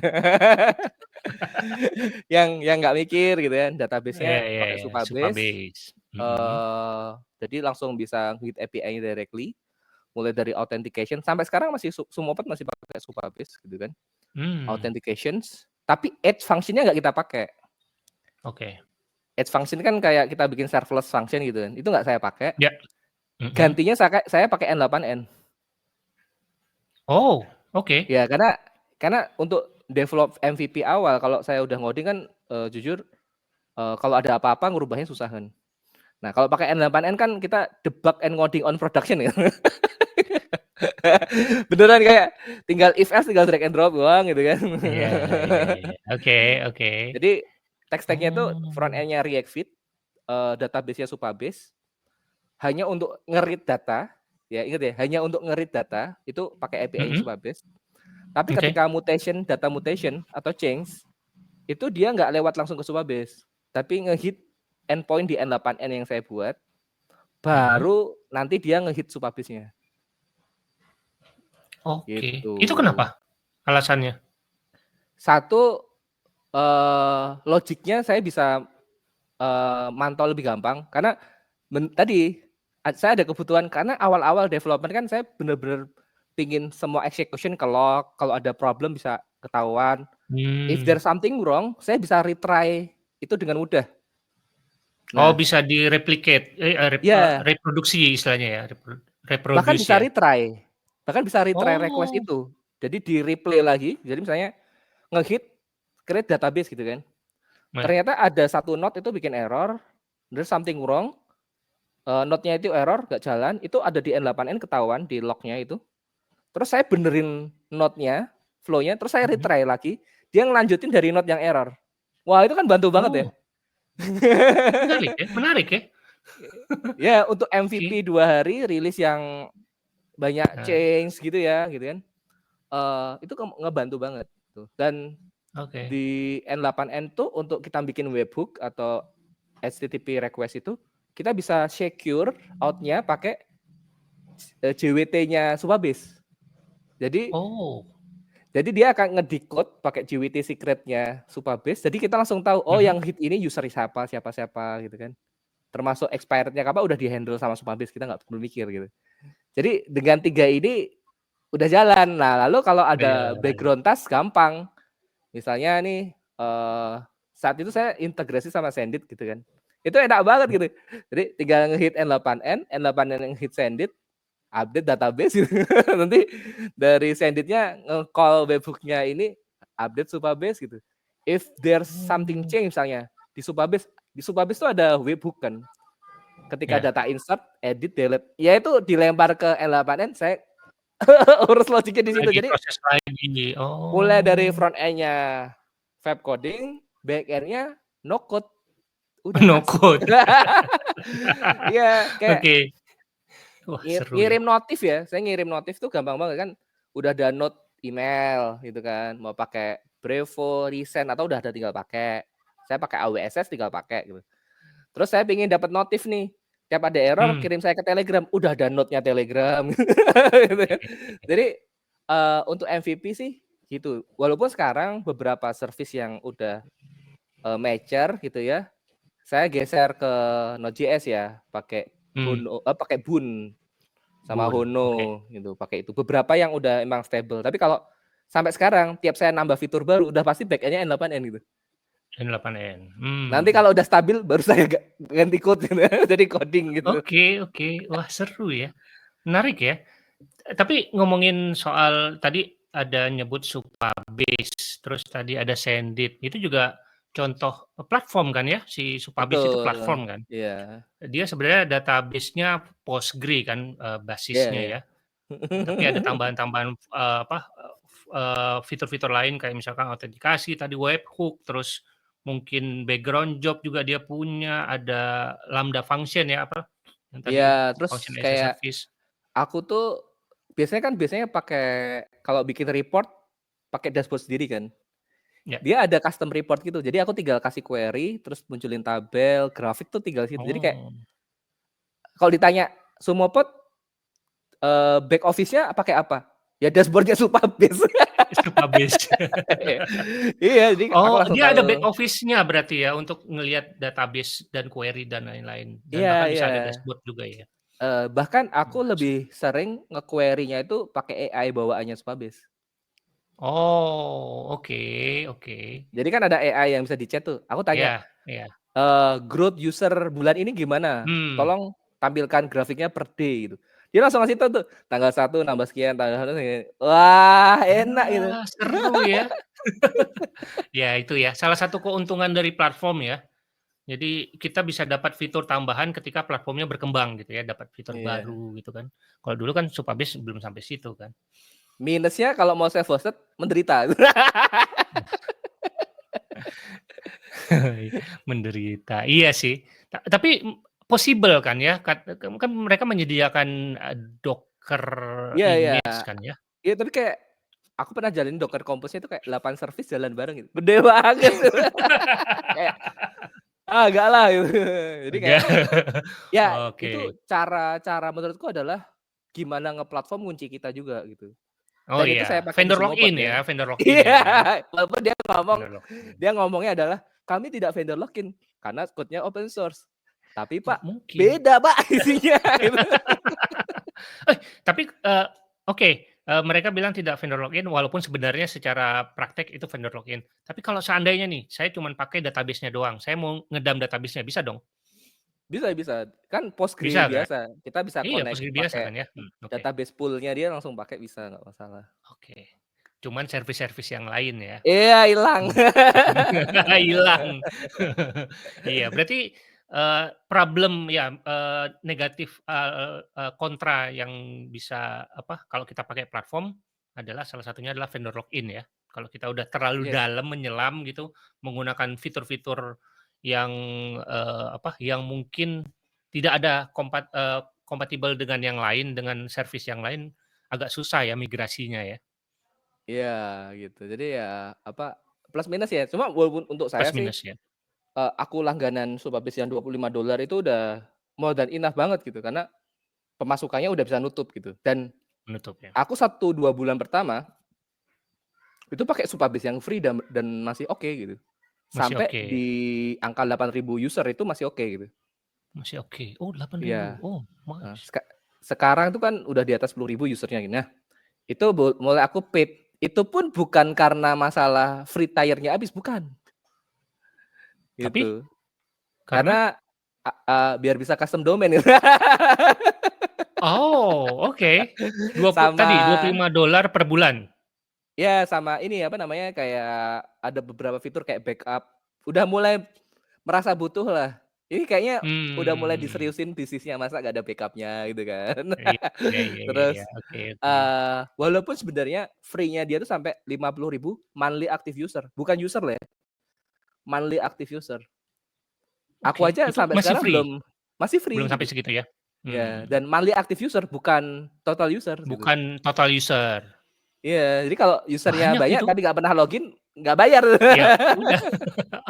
[SPEAKER 1] Yang nggak mikir gitu kan,
[SPEAKER 2] Iya
[SPEAKER 1] database-nya
[SPEAKER 2] iya
[SPEAKER 1] pakai
[SPEAKER 2] iya,
[SPEAKER 1] Supabase,
[SPEAKER 2] Supabase, mhm.
[SPEAKER 1] jadi langsung bisa hit API-nya directly, mulai dari authentication sampai sekarang masih Sumoped masih pakai Supabase gitu kan,
[SPEAKER 2] Mmm,
[SPEAKER 1] authentications, tapi edge function-nya nggak kita pakai.
[SPEAKER 2] oke.
[SPEAKER 1] Edge function kan kayak kita bikin serverless function gitu kan, itu nggak saya pakai,
[SPEAKER 2] Ya, mhm.
[SPEAKER 1] gantinya saya pakai N8N.
[SPEAKER 2] Oh, oke.
[SPEAKER 1] Ya karena untuk develop MVP awal kalau saya udah ngoding kan, jujur, kalau ada apa-apa ngerubahnya susah kan. Nah kalau pakai N8N kan kita debug and ngoding on production ya. Beneran kayak tinggal if else tinggal drag and drop doang gitu kan.
[SPEAKER 2] Iya iya iya, oke oke.
[SPEAKER 1] Jadi tech stack-nya itu front
[SPEAKER 2] Oh,
[SPEAKER 1] end-nya React Vite, database-nya Supabase, hanya untuk nge-read data, ya ingat ya, hanya untuk nge-read data itu pakai API
[SPEAKER 2] mhm,
[SPEAKER 1] Supabase. Tapi
[SPEAKER 2] oke.
[SPEAKER 1] ketika mutation, data mutation atau change, itu dia nggak lewat langsung ke Supabase, tapi ngehit endpoint di N8N yang saya buat,
[SPEAKER 2] Mhm.
[SPEAKER 1] baru nanti dia ngehit Supabase-nya.
[SPEAKER 2] Oke,
[SPEAKER 1] Gitu.
[SPEAKER 2] itu kenapa alasannya?
[SPEAKER 1] Satu, logiknya saya bisa, mantau lebih gampang karena tadi saya ada kebutuhan karena awal-awal development kan saya bener-bener pingin semua execution ke log, kalau ada problem bisa ketahuan. If
[SPEAKER 2] Mmm.
[SPEAKER 1] there's something wrong, saya bisa retry itu dengan mudah.
[SPEAKER 2] Oh,
[SPEAKER 1] Nah,
[SPEAKER 2] bisa di-replicate,
[SPEAKER 1] ya,
[SPEAKER 2] reproduksi istilahnya ya,
[SPEAKER 1] bahkan
[SPEAKER 2] reproduce
[SPEAKER 1] bisa
[SPEAKER 2] ya?
[SPEAKER 1] retry. Bahkan bisa retry request
[SPEAKER 2] Oh,
[SPEAKER 1] itu. Jadi di-replay lagi, jadi misalnya ngehit create database gitu kan.
[SPEAKER 2] nah,
[SPEAKER 1] Ternyata ada satu node itu bikin error, there's something wrong, node-nya itu error, nggak jalan, itu ada di N8N ketahuan di log-nya itu. Terus saya benerin node-nya, flow-nya, terus saya retry lagi, dia ngelanjutin dari node yang error. Wah, itu kan bantu banget ya.
[SPEAKER 2] Oh. Menarik ya.
[SPEAKER 1] Ya, untuk MVP
[SPEAKER 2] Oke.
[SPEAKER 1] 2 hari rilis yang banyak change gitu ya, gitu kan. Itu ngebantu banget tuh. Dan
[SPEAKER 2] Oke.
[SPEAKER 1] di N8N tuh untuk kita bikin webhook atau HTTP request itu kita bisa secure out-nya pakai JWT-nya Supabase. Jadi dia akan ngedecode pakai JWT secret-nya Supabase. Jadi kita langsung tahu yang hit ini user siapa gitu kan. Termasuk expired-nya kapan udah di-handle sama Supabase, kita nggak perlu mikir gitu. Jadi dengan 3 ini udah jalan. Nah, lalu kalau ada background task gampang. Misalnya nih saat itu saya integrasi sama Sendit gitu kan. Itu enak banget gitu. Jadi tinggal ngehit N8N ngehit Sendit, update database gitu. Nanti dari Senditnya nge-call webhook-nya ini update Supabase gitu. If there's something change misalnya di Supabase itu ada webhook kan. Ketika data insert, edit, delete, ya itu dilempar ke N8N, saya urus logiknya di situ. Jadi
[SPEAKER 2] proses lagi.
[SPEAKER 1] mulai dari front end-nya web coding, back end-nya no code. Udah
[SPEAKER 2] no code.
[SPEAKER 1] Iya, kayak
[SPEAKER 2] Wah, seru
[SPEAKER 1] ngirim notif ya. Saya ngirim notif tuh gampang banget kan. Udah ada note email gitu kan. Mau pakai Brevo, Resend atau udah ada tinggal pakai. Saya pakai AWSS tinggal pakai gitu. Terus saya pingin dapat notif nih. Tiap ada error kirim saya ke Telegram. Udah ada note-nya Telegram. Gitu. Jadi untuk MVP sih gitu. Walaupun sekarang beberapa service yang udah mature gitu ya. Saya geser ke Node.js ya, pakai pakai Boon sama Hono gitu, pakai itu. Beberapa yang udah emang stable. Tapi kalau sampai sekarang tiap saya nambah fitur baru udah pasti back-end-nya N8N gitu.
[SPEAKER 2] N8N.
[SPEAKER 1] Nanti kalau udah stabil baru saya ganti code gitu. Jadi coding gitu.
[SPEAKER 2] Oke. Wah, seru ya. Menarik ya. Tapi ngomongin soal tadi ada nyebut Supabase, terus tadi ada Sendit. Itu juga contoh platform kan ya? Si Supabase itu platform kan?
[SPEAKER 1] Iya.
[SPEAKER 2] Dia sebenarnya database-nya Postgre kan basisnya ya. Tapi ada tambahan-tambahan fitur-fitur lain kayak misalkan autentikasi tadi, webhook, terus mungkin background job juga dia punya, ada lambda function ya apa yang tadi
[SPEAKER 1] terus
[SPEAKER 2] function as a
[SPEAKER 1] kayak
[SPEAKER 2] service.
[SPEAKER 1] aku tuh biasanya pakai kalau bikin report pakai dashboard sendiri kan. Dia ada custom report gitu. Jadi aku tinggal kasih query, terus munculin tabel, grafik tuh tinggal situ. Jadi kayak kalau ditanya Sumopod back office-nya pakai apa? Ya dashboard-nya Supabase.
[SPEAKER 2] Supabase.
[SPEAKER 1] Iya, jadi aku langsung
[SPEAKER 2] dia
[SPEAKER 1] tahu.
[SPEAKER 2] ada back office-nya berarti ya untuk ngelihat database dan query dan lain-lain. Dan bahkan bisa ada dashboard juga ya.
[SPEAKER 1] Bahkan aku lebih sering nge-query-nya itu pakai AI bawaannya Supabase.
[SPEAKER 2] Oke.
[SPEAKER 1] Jadi kan ada AI yang bisa di-chat tuh. Aku tanya, growth user bulan ini gimana? Tolong tampilkan grafiknya per day gitu. Dia langsung ngasih tahu tuh tanggal 1 nambah sekian, tanggal 1 sekian. Wah, enak gitu.
[SPEAKER 2] Seru ya. Ya itu ya, salah satu keuntungan dari platform ya. Jadi kita bisa dapat fitur tambahan ketika platformnya berkembang gitu ya, dapat fitur baru gitu kan. Kalau dulu kan Supabase belum sampai situ kan.
[SPEAKER 1] Minusnya kalau mau self hosted menderita.
[SPEAKER 2] Menderita. Iya sih. Tapi possible kan ya? Kan mereka menyediakan Docker image kan ya?
[SPEAKER 1] Iya, tapi kayak aku pernah jalanin Docker Compose-nya itu kayak 8 service jalan bareng gitu. Gede banget. Kayak enggak lah gitu. Jadi kayak ya itu cara menurutku adalah gimana nge-platform ngunci kita juga gitu.
[SPEAKER 2] Oh
[SPEAKER 1] Dan itu saya
[SPEAKER 2] iya,
[SPEAKER 1] pakai di
[SPEAKER 2] vendor
[SPEAKER 1] Sumopod
[SPEAKER 2] lock-in ya,
[SPEAKER 1] ya.
[SPEAKER 2] vendor lock-in ya.
[SPEAKER 1] Walaupun dia ngomongnya adalah kami tidak vendor lock-in karena code-nya open source. Tapi Pak, beda Pak isinya gitu.
[SPEAKER 2] Tapi mereka bilang tidak vendor lock-in walaupun sebenarnya secara praktek itu vendor lock-in. Tapi kalau seandainya nih, saya cuma pakai database-nya doang, saya mau ngedump database-nya, bisa dong?
[SPEAKER 1] Bisa. Kan Postgre
[SPEAKER 2] Bisa kan?
[SPEAKER 1] biasa. Kita bisa
[SPEAKER 2] Iya,
[SPEAKER 1] connect
[SPEAKER 2] Postgre biasa
[SPEAKER 1] pakai
[SPEAKER 2] kan ya?
[SPEAKER 1] database pool-nya dia langsung pakai bisa, nggak masalah.
[SPEAKER 2] Oke. Cuman service-service yang lain ya?
[SPEAKER 1] Iya, hilang.
[SPEAKER 2] Hilang. Iya, berarti problem ya, negatif, kontra yang bisa kalau kita pakai platform adalah salah satunya adalah vendor login ya. Kalau kita udah terlalu
[SPEAKER 1] Yes.
[SPEAKER 2] dalam menyelam gitu, menggunakan fitur-fitur yang, yang mungkin tidak ada kompatibel dengan yang lain, dengan service yang lain, agak susah ya migrasinya ya,
[SPEAKER 1] Iya, gitu. Jadi ya, apa, plus minus ya. Cuma walaupun untuk saya
[SPEAKER 2] plus
[SPEAKER 1] sih,
[SPEAKER 2] minus ya,
[SPEAKER 1] aku langganan Supabase yang $25 itu udah more than enough banget gitu, karena pemasukannya udah bisa nutup gitu. Dan
[SPEAKER 2] menutup ya.
[SPEAKER 1] aku 1-2 bulan pertama, itu pakai Supabase yang free dan masih oke gitu.
[SPEAKER 2] Masih
[SPEAKER 1] Sampai
[SPEAKER 2] oke
[SPEAKER 1] di angka 8.000 user itu masih oke gitu.
[SPEAKER 2] masih oke. Oh 8.000,
[SPEAKER 1] Iya,
[SPEAKER 2] oh nice.
[SPEAKER 1] sekarang itu kan udah di atas 10.000 usernya gitu. Nah, itu mulai aku paid, itu pun bukan karena masalah free tier-nya habis, bukan,
[SPEAKER 2] Tapi
[SPEAKER 1] gitu.
[SPEAKER 2] karena?
[SPEAKER 1] Karena, biar bisa custom domain gitu.
[SPEAKER 2] Oh, oke. Tadi
[SPEAKER 1] Sama
[SPEAKER 2] $25 per bulan?
[SPEAKER 1] ya sama ini, apa namanya, kayak ada beberapa fitur kayak backup, udah mulai merasa butuh lah. Ini kayaknya udah mulai
[SPEAKER 2] Mmm,
[SPEAKER 1] diseriusin bisnisnya, masa nggak ada backup-nya gitu kan.
[SPEAKER 2] iya iya iya iya iya,
[SPEAKER 1] Terus,
[SPEAKER 2] oke oke.
[SPEAKER 1] walaupun sebenarnya free-nya dia tuh sampai 50.000 monthly active user, bukan user loh ya, monthly active user. Aku
[SPEAKER 2] Oke,
[SPEAKER 1] aja
[SPEAKER 2] itu
[SPEAKER 1] sampai
[SPEAKER 2] masih
[SPEAKER 1] sekarang
[SPEAKER 2] free?
[SPEAKER 1] masih
[SPEAKER 2] Belum
[SPEAKER 1] free
[SPEAKER 2] sampai
[SPEAKER 1] gitu.
[SPEAKER 2] segitu ya?
[SPEAKER 1] Ya,
[SPEAKER 2] Mmm,
[SPEAKER 1] dan monthly active user bukan total user gitu.
[SPEAKER 2] bukan total user.
[SPEAKER 1] Iya, jadi kalau user-nya
[SPEAKER 2] Banyak
[SPEAKER 1] banyak
[SPEAKER 2] itu.
[SPEAKER 1] tapi nggak pernah login, nggak bayar.
[SPEAKER 2] Ya udah,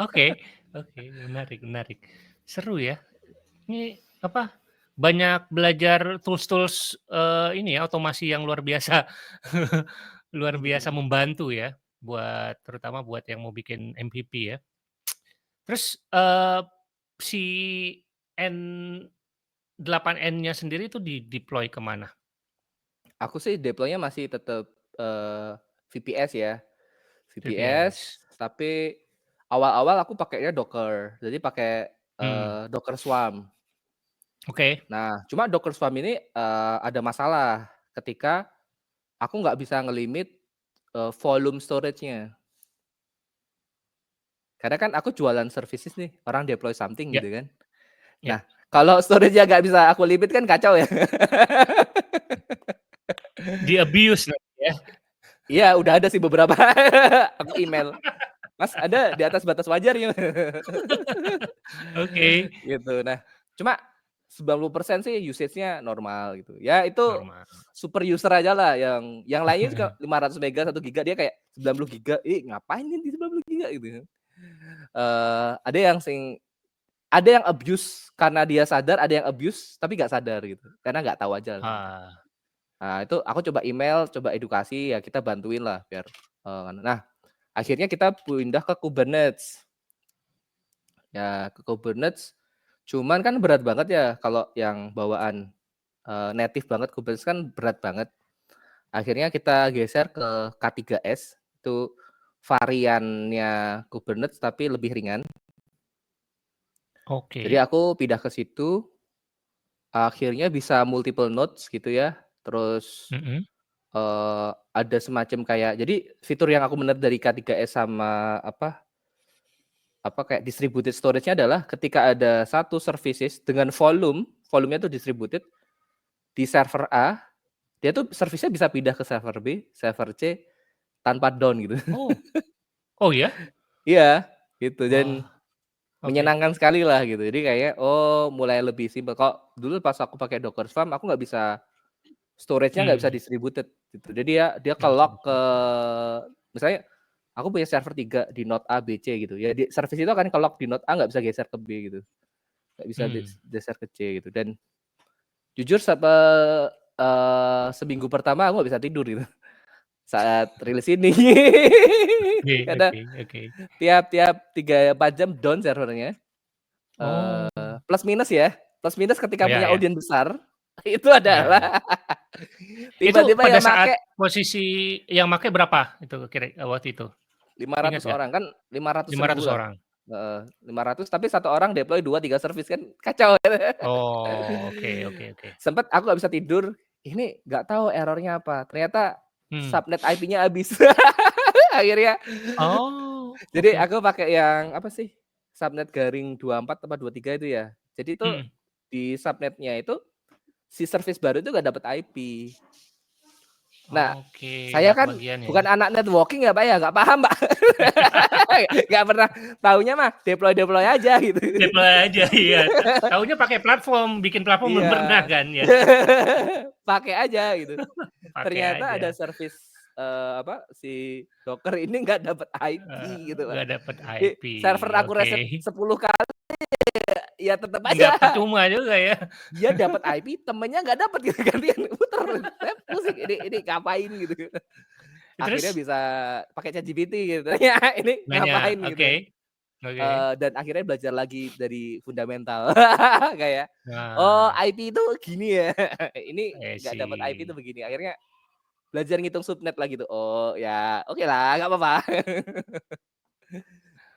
[SPEAKER 2] oke oke, menarik menarik. Seru ya. Ini banyak belajar tools-tools, ini ya, otomasi yang luar biasa luar biasa membantu ya, terutama buat yang mau bikin MVP ya. Terus, si N8N-nya sendiri itu di-deploy ke mana?
[SPEAKER 1] Aku sih deploy-nya masih tetap, VPS ya, VPS,
[SPEAKER 2] VPS.
[SPEAKER 1] tapi awal-awal aku pakainya Docker, jadi pakai,
[SPEAKER 2] Mmm,
[SPEAKER 1] Docker Swarm.
[SPEAKER 2] oke
[SPEAKER 1] Nah, cuma Docker Swarm ini, ada masalah ketika aku nggak bisa ngelimit, volume storage-nya. Karena kan aku jualan services nih, orang deploy something
[SPEAKER 2] ya
[SPEAKER 1] gitu kan.
[SPEAKER 2] ya.
[SPEAKER 1] Nah, kalau storage-nya nggak bisa aku limit kan kacau ya.
[SPEAKER 2] Di-abuse nanti ya?
[SPEAKER 1] Iya, udah ada sih beberapa, aku email, "Mas, ada di atas batas wajar ya?"
[SPEAKER 2] Oke,
[SPEAKER 1] Gitu. Nah, cuma 90% sih usage-nya normal gitu. Ya itu
[SPEAKER 2] normal.
[SPEAKER 1] super user aja lah, yang lainnya juga 500 mega, 1 giga, dia kayak 90 giga, "Ih, ngapain ini 90 giga?" Gitu kan. Ada ada yang abuse karena dia sadar, ada yang abuse tapi nggak sadar gitu, karena nggak tahu aja gitu.
[SPEAKER 2] Ah,
[SPEAKER 1] Nah, itu aku coba email, coba edukasi, ya kita bantuin lah biar, nah, akhirnya kita pindah ke Kubernetes. Ya, ke Kubernetes, cuman kan berat banget ya kalau yang bawaan, native banget Kubernetes kan berat banget. Akhirnya kita geser ke K3S, itu variannya Kubernetes tapi lebih ringan. Jadi
[SPEAKER 2] oke.
[SPEAKER 1] aku pindah ke situ, akhirnya bisa multiple nodes gitu ya, terus,
[SPEAKER 2] Mhm.
[SPEAKER 1] ada semacam kayak, jadi fitur yang aku bener dari K3S sama kayak distributed storage-nya adalah ketika ada satu services dengan volumenya tuh distributed di server A, dia tuh service-nya bisa pindah ke server B, server C tanpa down gitu.
[SPEAKER 2] Oh oh ya?
[SPEAKER 1] Iya, gitu, dan
[SPEAKER 2] Wah, oke.
[SPEAKER 1] menyenangkan sekali lah gitu. Jadi kayak, oh, mulai lebih simpel. Kalau dulu pas aku pakai Docker Swarm, aku nggak bisa, storage-nya nggak bisa
[SPEAKER 2] Mmm,
[SPEAKER 1] distributed gitu. Jadi dia
[SPEAKER 2] nggak bisa
[SPEAKER 1] ke-lock ke,
[SPEAKER 2] di-save.
[SPEAKER 1] misalnya aku punya server 3 di node A, B, C gitu. Ya service itu akan ke-lock di node A, nggak bisa geser ke B gitu. Nggak bisa
[SPEAKER 2] Mmm,
[SPEAKER 1] geser ke C gitu. Dan jujur seminggu pertama aku nggak bisa tidur gitu saat rilis ini.
[SPEAKER 2] oke
[SPEAKER 1] Karena
[SPEAKER 2] oke oke.
[SPEAKER 1] tiap 3, 4 jam down servernya,
[SPEAKER 2] Oh,
[SPEAKER 1] plus minus ya, plus minus ketika
[SPEAKER 2] ya
[SPEAKER 1] punya
[SPEAKER 2] ya
[SPEAKER 1] audiens besar, itu
[SPEAKER 2] ya ya.
[SPEAKER 1] adalah
[SPEAKER 2] Itu
[SPEAKER 1] tiba-tiba
[SPEAKER 2] pada
[SPEAKER 1] yang
[SPEAKER 2] saat
[SPEAKER 1] make
[SPEAKER 2] posisi yang make berapa itu waktu itu? Ingat
[SPEAKER 1] 500
[SPEAKER 2] nggak?
[SPEAKER 1] orang, kan 500.000
[SPEAKER 2] 500
[SPEAKER 1] lah,
[SPEAKER 2] orang?
[SPEAKER 1] heeh, 500 tapi satu orang deploy 2, 3 service kan kacau.
[SPEAKER 2] Oh, oke oke oke.
[SPEAKER 1] Sempet aku nggak bisa tidur, ini nggak tahu errornya apa, ternyata
[SPEAKER 2] Mmm.
[SPEAKER 1] subnet IP-nya habis. Akhirnya
[SPEAKER 2] Oh,
[SPEAKER 1] jadi
[SPEAKER 2] oke.
[SPEAKER 1] aku pakai yang apa sih, subnet garing 24 apa 23 itu ya. Jadi itu
[SPEAKER 2] Mhm.
[SPEAKER 1] di subnetnya itu si service baru itu nggak dapat IP. Nah,
[SPEAKER 2] Oke,
[SPEAKER 1] saya
[SPEAKER 2] nggak
[SPEAKER 1] kan
[SPEAKER 2] kebagian ya.
[SPEAKER 1] bukan anak networking ya Pak ya, nggak paham Pak. Nggak pernah taunya mah deploy aja gitu.
[SPEAKER 2] Deploy aja, iya. Taunya pakai platform, bikin platform belum pernah
[SPEAKER 1] Iya.
[SPEAKER 2] kan ya.
[SPEAKER 1] Pakai aja gitu.
[SPEAKER 2] Pakai
[SPEAKER 1] Ternyata ada
[SPEAKER 2] aja.
[SPEAKER 1] service si Docker ini nggak dapat IP gitu Pak.
[SPEAKER 2] Nggak dapet
[SPEAKER 1] Di
[SPEAKER 2] IP,
[SPEAKER 1] server aku
[SPEAKER 2] oke.
[SPEAKER 1] reset 10 kali ya tetap
[SPEAKER 2] Nggak
[SPEAKER 1] aja
[SPEAKER 2] percuma juga ya.
[SPEAKER 1] dia dapat IP, temennya nggak dapat gitu gantian muter. Saya pusing ini ngapain gitu. Akhirnya
[SPEAKER 2] Terus
[SPEAKER 1] bisa pakai ChatGPT gitu. Ya ini
[SPEAKER 2] nanya,
[SPEAKER 1] ngapain gitu.
[SPEAKER 2] oke, oke.
[SPEAKER 1] Dan akhirnya belajar lagi dari fundamental. Kayak, oh
[SPEAKER 2] Nah,
[SPEAKER 1] IP itu gini ya. Ini
[SPEAKER 2] I
[SPEAKER 1] nggak dapat IP itu
[SPEAKER 2] see.
[SPEAKER 1] begini. Akhirnya belajar ngitung subnet lagi tuh. Oh ya oke lah nggak apa-apa.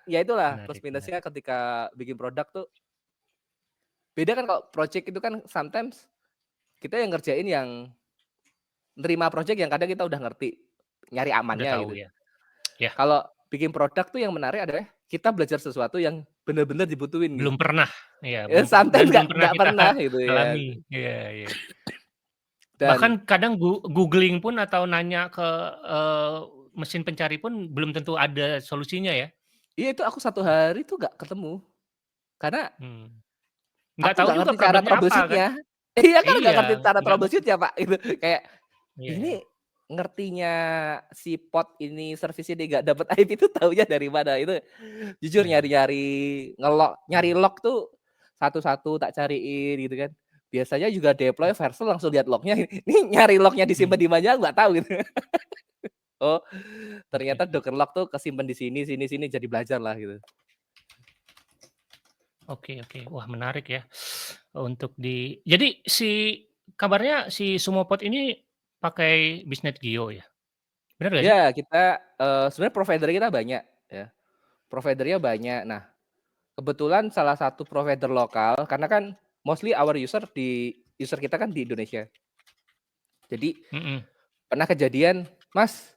[SPEAKER 1] Ya itulah plus
[SPEAKER 2] Menarik,
[SPEAKER 1] minusnya
[SPEAKER 2] menarik.
[SPEAKER 1] ketika bikin produk tuh. Beda kan kalau project itu kan sometimes kita yang ngerjain yang nerima project yang kadang kita udah ngerti, nyari
[SPEAKER 2] Udah
[SPEAKER 1] amannya
[SPEAKER 2] tahu
[SPEAKER 1] gitu.
[SPEAKER 2] ya? Ya,
[SPEAKER 1] Kalau bikin produk tuh yang menarik adalah kita belajar sesuatu yang benar-benar dibutuhin gitu.
[SPEAKER 2] belum pernah, ya,
[SPEAKER 1] Ya sometimes
[SPEAKER 2] belum pernah
[SPEAKER 1] nggak
[SPEAKER 2] kita
[SPEAKER 1] pernah gitu ya.
[SPEAKER 2] alami. Iya, iya.
[SPEAKER 1] Dan
[SPEAKER 2] Bahkan kadang googling pun atau nanya ke, mesin pencari pun belum tentu ada solusinya ya?
[SPEAKER 1] iya itu aku 1 hari tuh nggak ketemu, karena
[SPEAKER 2] Hmm. Nggak
[SPEAKER 1] aku
[SPEAKER 2] tahu
[SPEAKER 1] nggak
[SPEAKER 2] juga
[SPEAKER 1] ngerti cara
[SPEAKER 2] problemnya apa kan?
[SPEAKER 1] troubleshoot-nya. Iya kan nggak ngerti
[SPEAKER 2] Iya,
[SPEAKER 1] cara
[SPEAKER 2] nggak
[SPEAKER 1] troubleshoot-nya, Pak, gitu. Kayak,
[SPEAKER 2] iya, iya.
[SPEAKER 1] ini ngertinya si pot ini service ini nggak dapet IP itu taunya dari mana, itu jujur
[SPEAKER 2] Nah,
[SPEAKER 1] nyari-nyari nyari
[SPEAKER 2] mhm,
[SPEAKER 1] log tuh satu-satu tak cariin gitu kan. Biasanya juga deploy versi langsung lihat lognya, ini nyari lognya disimpan
[SPEAKER 2] mhm,
[SPEAKER 1] di mana nggak tahu gitu. Oh,
[SPEAKER 2] oke,
[SPEAKER 1] ternyata Docker log tuh kesimpan di sini sini sini, jadi belajar lah gitu.
[SPEAKER 2] oke, oke. Wah, menarik ya, untuk jadi kabarnya si Sumopod ini pakai Bisnet Geo ya? Bener nggak sih?
[SPEAKER 1] Ya kita, sebenarnya provider kita banyak ya, providernya banyak. Nah, kebetulan salah satu provider lokal karena kan mostly our user kita kan di Indonesia. Jadi
[SPEAKER 2] Mhm.
[SPEAKER 1] pernah kejadian, "Mas,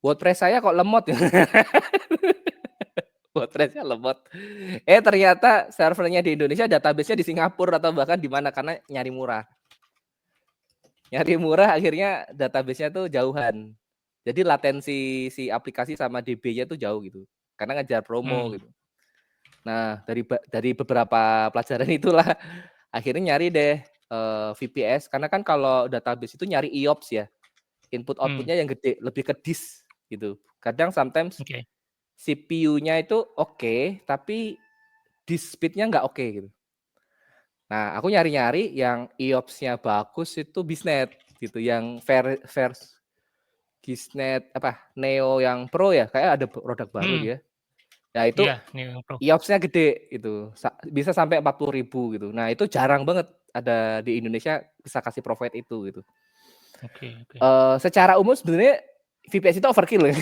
[SPEAKER 1] WordPress saya kok lemot ya?" WordPress-nya lemot. Ternyata servernya di Indonesia, database-nya di Singapura atau bahkan di mana, karena nyari murah. Nyari murah akhirnya database-nya tuh jauhan. Jadi latensi si aplikasi sama DB-nya tuh jauh gitu, karena ngejar promo
[SPEAKER 2] Mmm,
[SPEAKER 1] gitu. Nah, dari beberapa pelajaran itulah akhirnya nyari deh, VPS karena kan kalau database itu nyari IOPS ya, input
[SPEAKER 2] mmm,
[SPEAKER 1] output-nya yang gede, lebih ke disk gitu. Kadang sometimes
[SPEAKER 2] oke,
[SPEAKER 1] CPU-nya itu oke, tapi disk speed-nya nggak oke gitu. Nah, aku nyari-nyari yang IOPS-nya bagus itu Bisnet gitu, yang Gisnet apa, Neo yang Pro ya, kayak ada produk baru
[SPEAKER 2] mhm,
[SPEAKER 1] dia. Nah itu
[SPEAKER 2] iya, nih yang Pro.
[SPEAKER 1] IOPS-nya gede gitu, bisa sampai 40.000 gitu. Nah itu jarang banget ada di Indonesia bisa kasih provide itu gitu.
[SPEAKER 2] Oke, oke.
[SPEAKER 1] Secara umum sebenarnya VPS itu overkill ya.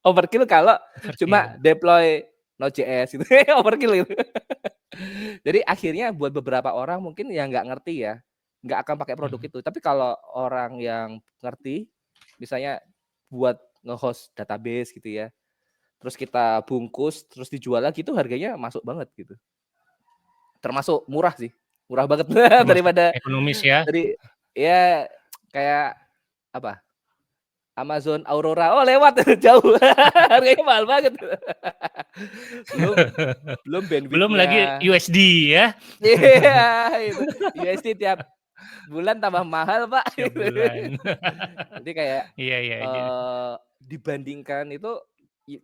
[SPEAKER 1] Overkill kalau cuma
[SPEAKER 2] Overkill,
[SPEAKER 1] deploy Node.js gitu, overkill itu. Jadi akhirnya buat beberapa orang mungkin yang nggak ngerti ya, nggak akan pakai produk
[SPEAKER 2] mhm,
[SPEAKER 1] itu. Tapi kalau orang yang ngerti, misalnya buat nge-host database gitu ya, terus kita bungkus, terus dijual lagi itu harganya masuk banget gitu. Termasuk murah sih, murah banget
[SPEAKER 2] termasuk
[SPEAKER 1] daripada
[SPEAKER 2] ekonomis ya?
[SPEAKER 1] dari ya kayak apa, Amazon Aurora, oh lewat jauh, harganya mahal banget. Belum belum
[SPEAKER 2] Belum lagi
[SPEAKER 1] bandwidth-nya.
[SPEAKER 2] USD ya,
[SPEAKER 1] Iya itu, USD tiap bulan tambah mahal, Pak.
[SPEAKER 2] tiap bulan.
[SPEAKER 1] Jadi kayak,
[SPEAKER 2] Iya, iya,
[SPEAKER 1] dibandingkan itu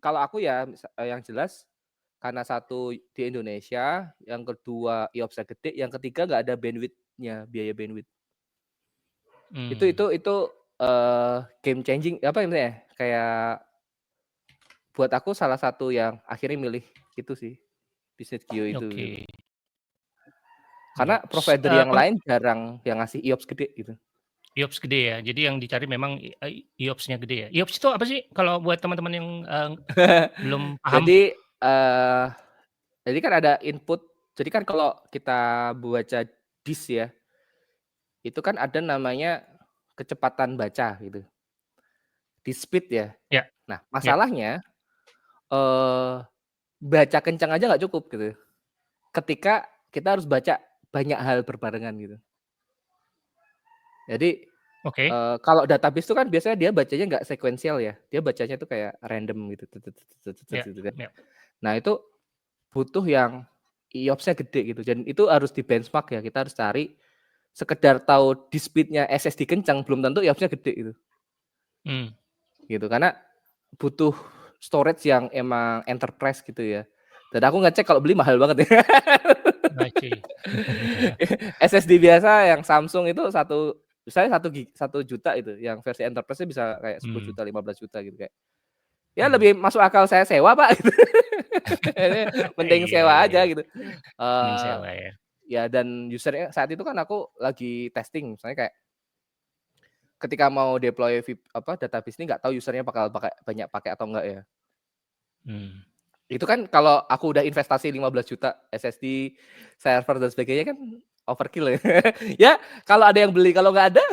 [SPEAKER 1] kalau aku ya yang jelas karena satu di Indonesia, yang kedua IOPS-nya gede, yang ketiga nggak ada bandwidth-nya, biaya bandwidth.
[SPEAKER 2] mmm,
[SPEAKER 1] Game changing apa ya, kayak buat aku salah satu yang akhirnya milih itu sih, Bisnet Geo itu gitu.
[SPEAKER 2] oke.
[SPEAKER 1] Karena
[SPEAKER 2] Iya,
[SPEAKER 1] provider yang lain jarang yang ngasih IOPS gede gitu.
[SPEAKER 2] IOPS gede ya, jadi yang dicari memang IOPS-nya gede ya. IOPS itu apa sih kalau buat teman-teman yang, belum paham?
[SPEAKER 1] Jadi, jadi kan ada input, jadi kan kalau kita baca disk ya, itu kan ada namanya kecepatan baca gitu, disk speed ya.
[SPEAKER 2] Ya,
[SPEAKER 1] Nah
[SPEAKER 2] ya,
[SPEAKER 1] masalahnya, eee, baca kencang aja nggak cukup gitu. Ketika kita harus baca banyak hal berbarengan gitu. Jadi
[SPEAKER 2] Oke.
[SPEAKER 1] kalau database itu kan biasanya dia bacanya nggak sekuensial ya, dia bacanya tuh kayak random gitu,
[SPEAKER 2] Ya,
[SPEAKER 1] gitu kan.
[SPEAKER 2] ya.
[SPEAKER 1] Nah itu butuh yang IOPS-nya gede gitu, dan itu harus di-benchmark ya, kita harus cari sekedar tahu di speed-nya SSD kencang, belum tentu IOPS-nya gede gitu. Gitu, karena butuh storage yang emang enterprise gitu ya. Dan aku ngecek kalau beli mahal banget ya.
[SPEAKER 2] I see.
[SPEAKER 1] SSD biasa yang Samsung itu misalnya 1 juta itu, yang versi enterprise-nya bisa kayak 10 juta, 15 juta gitu kayak. Ya lebih masuk akal saya sewa, Pak, gitu. Mending
[SPEAKER 2] Iya,
[SPEAKER 1] sewa
[SPEAKER 2] iya,
[SPEAKER 1] aja
[SPEAKER 2] iya.
[SPEAKER 1] gitu.
[SPEAKER 2] Mending
[SPEAKER 1] Eee,
[SPEAKER 2] sewa ya.
[SPEAKER 1] ya dan user-nya saat itu kan aku lagi testing, misalnya kayak ketika mau deploy database ini nggak tahu user-nya bakal banyak pakai atau enggak ya.
[SPEAKER 2] Hmm.
[SPEAKER 1] Itu kan kalau aku udah investasi 15 juta SSD, server dan sebagainya kan overkill ya. Ya kalau ada yang beli, kalau nggak ada.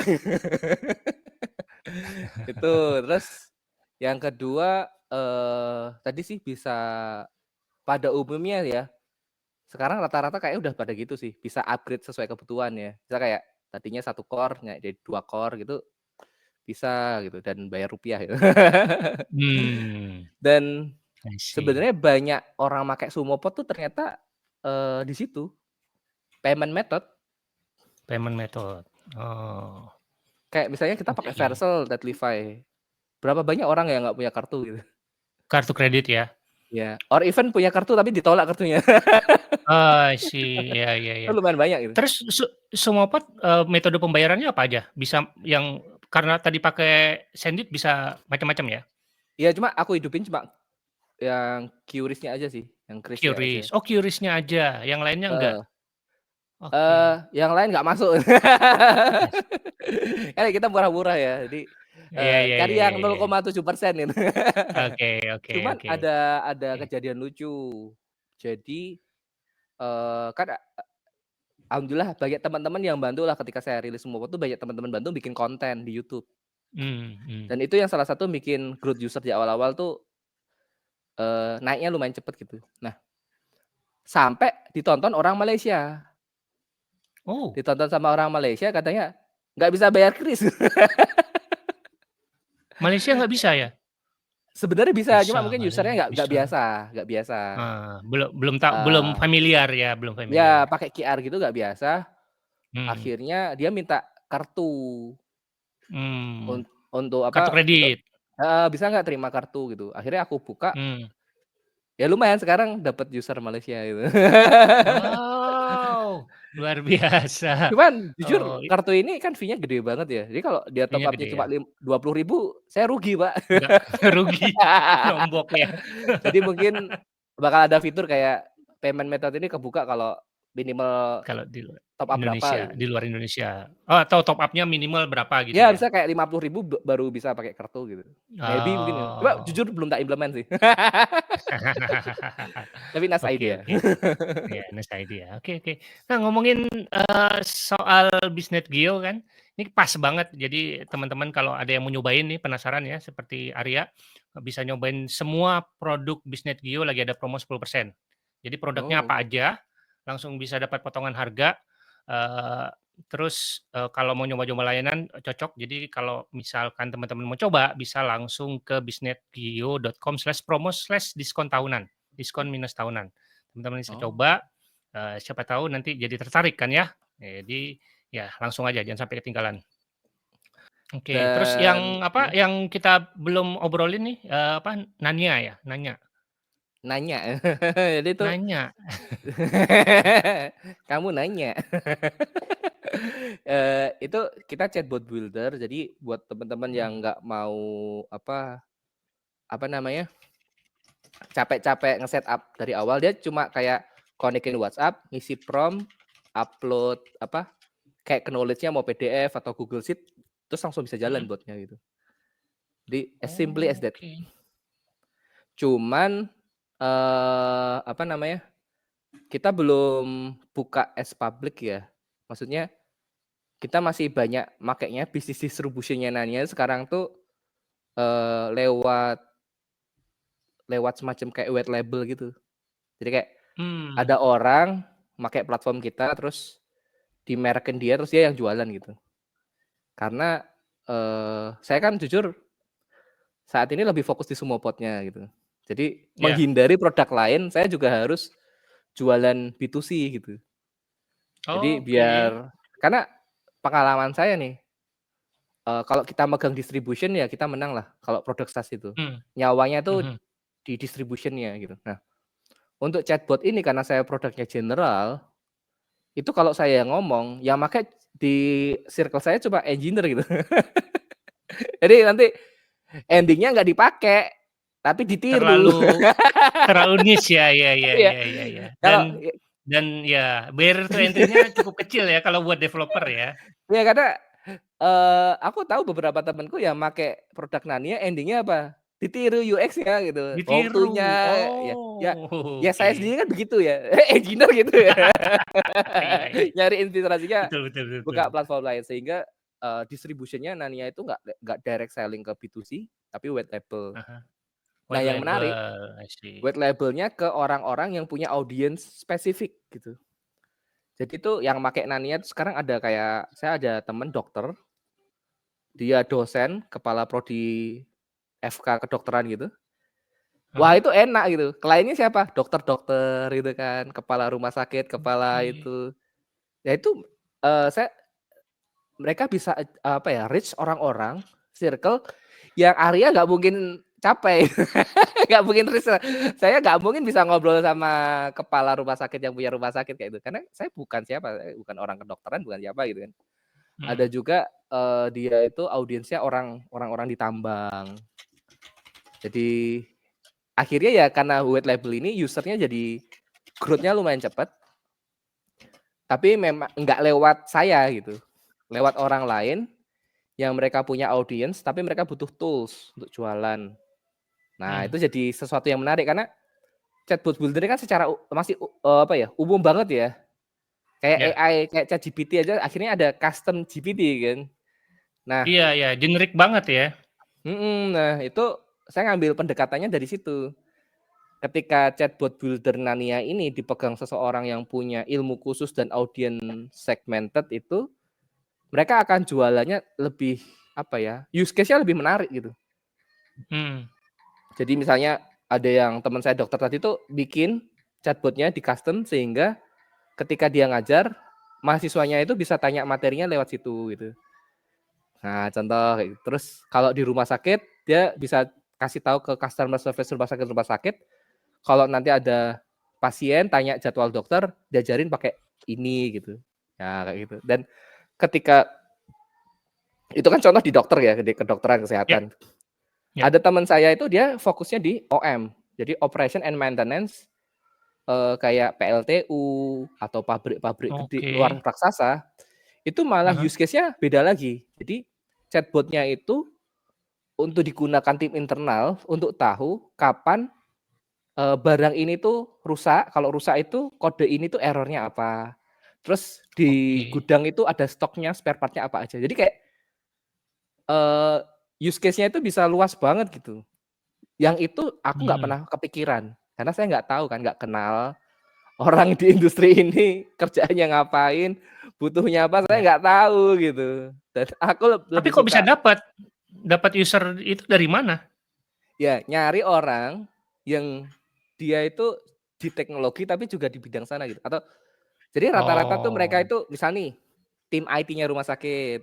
[SPEAKER 1] Itu, terus yang kedua, tadi sih bisa pada umumnya ya, sekarang rata-rata kayaknya udah pada gitu sih, bisa upgrade sesuai kebutuhan ya. Misal kayak tadinya 1 core naik jadi 2 core gitu, bisa gitu dan bayar rupiah gitu. Dan
[SPEAKER 2] I see.
[SPEAKER 1] sebenarnya banyak orang make Sumopod tuh ternyata, di situ, payment method.
[SPEAKER 2] Payment method. Oh,
[SPEAKER 1] Kayak misalnya kita pakai
[SPEAKER 2] oke.
[SPEAKER 1] Vercel, Netlify, berapa banyak orang yang nggak punya kartu gitu.
[SPEAKER 2] Kartu kredit ya?
[SPEAKER 1] Ya, or even punya kartu tapi ditolak kartunya.
[SPEAKER 2] Oh, I see. Iya, iya, iya.
[SPEAKER 1] Kan lumayan banyak gitu.
[SPEAKER 2] Terus Sumopod, metode pembayarannya apa aja? Bisa yang karena tadi pakai Sendit bisa macam-macam ya?
[SPEAKER 1] Ya cuma aku hidupin cuma yang QRIS-nya aja sih, yang kris-nya aja.
[SPEAKER 2] QRIS. Oh, QRIS-nya aja, yang lainnya enggak?
[SPEAKER 1] Heeh.
[SPEAKER 2] Oke.
[SPEAKER 1] Yang lain nggak masuk.
[SPEAKER 2] Yes.
[SPEAKER 1] Kan kita murah-murah ya, jadi,
[SPEAKER 2] Iya, iya,
[SPEAKER 1] cari
[SPEAKER 2] iya,
[SPEAKER 1] yang
[SPEAKER 2] iya, iya.
[SPEAKER 1] 0,7% gitu.
[SPEAKER 2] Oke, oke,
[SPEAKER 1] Cuman
[SPEAKER 2] oke.
[SPEAKER 1] ada
[SPEAKER 2] Oke.
[SPEAKER 1] kejadian lucu. Jadi, kan alhamdulillah banyak teman-teman yang bantu lah ketika saya rilis Sumopod tuh, banyak teman-teman bantu bikin konten di YouTube.
[SPEAKER 2] Hmm.
[SPEAKER 1] Dan itu yang salah satu bikin growth user di awal-awal tuh, naiknya lumayan cepet gitu. Nah, sampai ditonton orang Malaysia.
[SPEAKER 2] Oh,
[SPEAKER 1] Ditonton sama orang Malaysia katanya, nggak bisa bayar kris.
[SPEAKER 2] Malaysia nggak bisa ya?
[SPEAKER 1] Sebenarnya bisa, cuma
[SPEAKER 2] Bisa
[SPEAKER 1] mungkin
[SPEAKER 2] kali,
[SPEAKER 1] user-nya nggak
[SPEAKER 2] bisa.
[SPEAKER 1] biasa.
[SPEAKER 2] Belum
[SPEAKER 1] Eee,
[SPEAKER 2] familiar ya, belum
[SPEAKER 1] ya
[SPEAKER 2] familiar.
[SPEAKER 1] pakai QR gitu nggak biasa,
[SPEAKER 2] Hmm.
[SPEAKER 1] akhirnya dia minta kartu
[SPEAKER 2] Mmm,
[SPEAKER 1] untuk
[SPEAKER 2] kartu
[SPEAKER 1] untuk
[SPEAKER 2] kredit.
[SPEAKER 1] heeh, bisa nggak terima kartu gitu. Akhirnya aku buka,
[SPEAKER 2] Mmm.
[SPEAKER 1] ya lumayan sekarang dapat user Malaysia gitu.
[SPEAKER 2] Wow, luar biasa.
[SPEAKER 1] Cuman jujur
[SPEAKER 2] Oh,
[SPEAKER 1] kartu ini kan fee-nya gede banget ya. Jadi kalau dia top
[SPEAKER 2] fee-nya
[SPEAKER 1] up-nya
[SPEAKER 2] gede
[SPEAKER 1] cuma
[SPEAKER 2] ya?
[SPEAKER 1] 20.000, saya rugi, Pak.
[SPEAKER 2] Nggak rugi, nombok ya?
[SPEAKER 1] Jadi mungkin bakal ada fitur kayak payment method ini kebuka kalau minimal
[SPEAKER 2] Kalau di luar
[SPEAKER 1] top up berapa
[SPEAKER 2] Indonesia
[SPEAKER 1] gitu.
[SPEAKER 2] di luar Indonesia. Oh, atau top up-nya minimal berapa gitu
[SPEAKER 1] Ya
[SPEAKER 2] ya?
[SPEAKER 1] misalnya kayak 50.000 baru bisa pakai kartu gitu. Maybe mungkin ya. Cuma
[SPEAKER 2] Oh.
[SPEAKER 1] jujur belum tak implement sih. Tapi nice
[SPEAKER 2] Oke,
[SPEAKER 1] idea.
[SPEAKER 2] oke. Ya, nice idea. Oke, oke. Nah, ngomongin, soal Bisnet Geo kan, ini pas banget. Jadi teman-teman kalau ada yang mau nyobain nih, penasaran ya, seperti Arya, bisa nyobain semua produk Bisnet Geo lagi ada promo 10%. Jadi produknya
[SPEAKER 1] Oh,
[SPEAKER 2] apa aja, langsung bisa dapat potongan harga, eee, terus, kalau mau nyoba-nyoba layanan, cocok. Jadi kalau misalkan teman-teman mau coba, bisa langsung ke bisnetgeo.com/promo/diskon tahunan, diskon minus tahunan. Teman-teman bisa
[SPEAKER 1] oh.
[SPEAKER 2] coba, siapa tahu nanti jadi tertarik kan ya. Jadi, ya langsung aja jangan sampai ketinggalan. Oke, terus
[SPEAKER 1] Dan
[SPEAKER 2] yang apa, yang kita belum obrolin nih, Nanya ya? Nanya?
[SPEAKER 1] nanya. Jadi itu
[SPEAKER 2] Nanya?
[SPEAKER 1] kamu nanya. Itu kita chatbot builder, jadi buat teman-teman yang
[SPEAKER 2] Mhm.
[SPEAKER 1] nggak mau apa namanya, capek-capek nge-setup dari awal, dia cuma kayak konekin WhatsApp, ngisi prompt, upload kayak knowledge-nya mau PDF atau Google Sheet, terus langsung bisa jalan
[SPEAKER 2] Mhm.
[SPEAKER 1] bot-nya gitu. Jadi as simply as that.
[SPEAKER 2] Oke.
[SPEAKER 1] Cuman, kita belum buka as public ya. Maksudnya kita masih banyak makainya bisnis distribution-nya Nanya sekarang tuh, lewat lewat semacam kayak white label gitu. Jadi kayak
[SPEAKER 2] Hmm.
[SPEAKER 1] ada orang pakai platform kita terus dimerekin dia terus dia yang jualan gitu. Karena saya kan jujur saat ini lebih fokus di Sumopodnya gitu. Jadi
[SPEAKER 2] Ya.
[SPEAKER 1] menghindari produk lain, saya juga harus jualan B2C gitu. Jadi
[SPEAKER 2] Oke.
[SPEAKER 1] karena pengalaman saya nih, kalau kita megang distribution ya kita menang lah kalau produk SaaS itu.
[SPEAKER 2] Hmm.
[SPEAKER 1] Nyawanya tuh
[SPEAKER 2] Mhm.
[SPEAKER 1] di distribution-nya gitu. Nah, untuk chatbot ini karena saya produknya general, itu kalau saya ngomong, yang make di circle saya cuma engineer gitu. Jadi nanti ending-nya nggak dipakai, tapi ditiru.
[SPEAKER 2] Terlalu terlalu niche ya, ya, ya,
[SPEAKER 1] Iya,
[SPEAKER 2] ya, ya, ya.
[SPEAKER 1] kalau
[SPEAKER 2] Dan ya barrier to entry-nya cukup kecil ya kalau buat developer ya.
[SPEAKER 1] ya karena, aku tahu beberapa temanku yang make produk Nania ending-nya apa, ditiru UX-nya gitu,
[SPEAKER 2] Ditiru.
[SPEAKER 1] how-to-nya ya ya
[SPEAKER 2] Oh,
[SPEAKER 1] ya saya
[SPEAKER 2] oke.
[SPEAKER 1] sendiri kan begitu ya, engineer gitu ya.
[SPEAKER 2] Iya, iya.
[SPEAKER 1] Nyari inspirasinya
[SPEAKER 2] Betul, betul, betul.
[SPEAKER 1] buka platform lain sehingga, distribution-nya Nania itu nggak direct selling ke B2C, tapi white label.
[SPEAKER 2] Aha.
[SPEAKER 1] Nah
[SPEAKER 2] White
[SPEAKER 1] yang menarik,
[SPEAKER 2] label, I see.
[SPEAKER 1] white label-nya ke orang-orang yang punya audience spesifik gitu. Jadi itu yang make Nania tuh sekarang ada kayak saya ada temen dokter, dia dosen, kepala prodi FK kedokteran gitu. Wah
[SPEAKER 2] Aha.
[SPEAKER 1] itu enak gitu, kliennya siapa? Dokter-dokter gitu kan, kepala rumah sakit, kepala
[SPEAKER 2] Oke.
[SPEAKER 1] itu. Ya itu, mereka bisa, apa ya, reach orang-orang, circle yang Arya nggak mungkin capai, nggak mungkin reach, saya nggak mungkin bisa ngobrol sama kepala rumah sakit yang punya rumah sakit kayak gitu, karena saya bukan siapa, saya bukan orang kedokteran, bukan siapa gitu kan. Ada
[SPEAKER 2] Mhm.
[SPEAKER 1] juga, dia itu audiensnya orang-orang di tambang. Jadi akhirnya ya karena white label ini user-nya jadi growth-nya lumayan cepat. Tapi memang nggak lewat saya gitu, lewat orang lain yang mereka punya audience, tapi mereka butuh tools untuk jualan. Nah,
[SPEAKER 2] Mhm.
[SPEAKER 1] itu jadi sesuatu yang menarik karena chatbot builder kan secara masih apa ya, umum banget ya. Kayak
[SPEAKER 2] Ya.
[SPEAKER 1] AI, kayak ChatGPT aja akhirnya ada custom GPT kan. Nah,
[SPEAKER 2] Iya, iya, generik banget ya.
[SPEAKER 1] nah itu saya ngambil pendekatannya dari situ. Ketika chatbot builder Nania ini dipegang seseorang yang punya ilmu khusus dan audience segmented itu, mereka akan jualannya lebih apa ya, use case-nya lebih menarik gitu.
[SPEAKER 2] Hmm.
[SPEAKER 1] Jadi misalnya ada yang teman saya dokter tadi tuh bikin chatbotnya di custom sehingga ketika dia ngajar mahasiswanya itu bisa tanya materinya lewat situ gitu. Nah contoh kayak gitu. Terus kalau di rumah sakit dia bisa kasih tahu ke customer service rumah sakit kalau nanti ada pasien tanya jadwal dokter diajarin pakai ini gitu. Ya kayak gitu. Dan ketika itu kan contoh di dokter ya, di kedokteran
[SPEAKER 2] Ya,
[SPEAKER 1] kesehatan.
[SPEAKER 2] ya.
[SPEAKER 1] Ada teman saya itu dia fokusnya di OM, jadi operation and maintenance, kayak PLTU atau pabrik-pabrik gede luar
[SPEAKER 2] Oke.
[SPEAKER 1] raksasa, itu malah
[SPEAKER 2] Aha.
[SPEAKER 1] use case-nya beda lagi. Jadi chatbot-nya itu untuk digunakan tim internal untuk tahu kapan, barang ini tuh rusak, kalau rusak itu kode ini tuh error-nya apa. Terus di
[SPEAKER 2] Oke.
[SPEAKER 1] gudang itu ada stoknya, spare part-nya apa aja. Jadi kayak, eee, use case-nya itu bisa luas banget gitu. Yang itu aku nggak
[SPEAKER 2] Hmm.
[SPEAKER 1] pernah kepikiran, karena saya nggak tahu kan, nggak kenal orang di industri ini kerjaannya ngapain, butuhnya apa, saya
[SPEAKER 2] Ya.
[SPEAKER 1] nggak tahu gitu. Dan aku
[SPEAKER 2] Tapi
[SPEAKER 1] lebih
[SPEAKER 2] kok bisa
[SPEAKER 1] suka
[SPEAKER 2] dapat user itu dari mana?
[SPEAKER 1] ya nyari orang yang dia itu di teknologi tapi juga di bidang sana gitu, atau jadi rata-rata tuh mereka
[SPEAKER 2] Oh.
[SPEAKER 1] itu misal nih, tim IT-nya rumah sakit,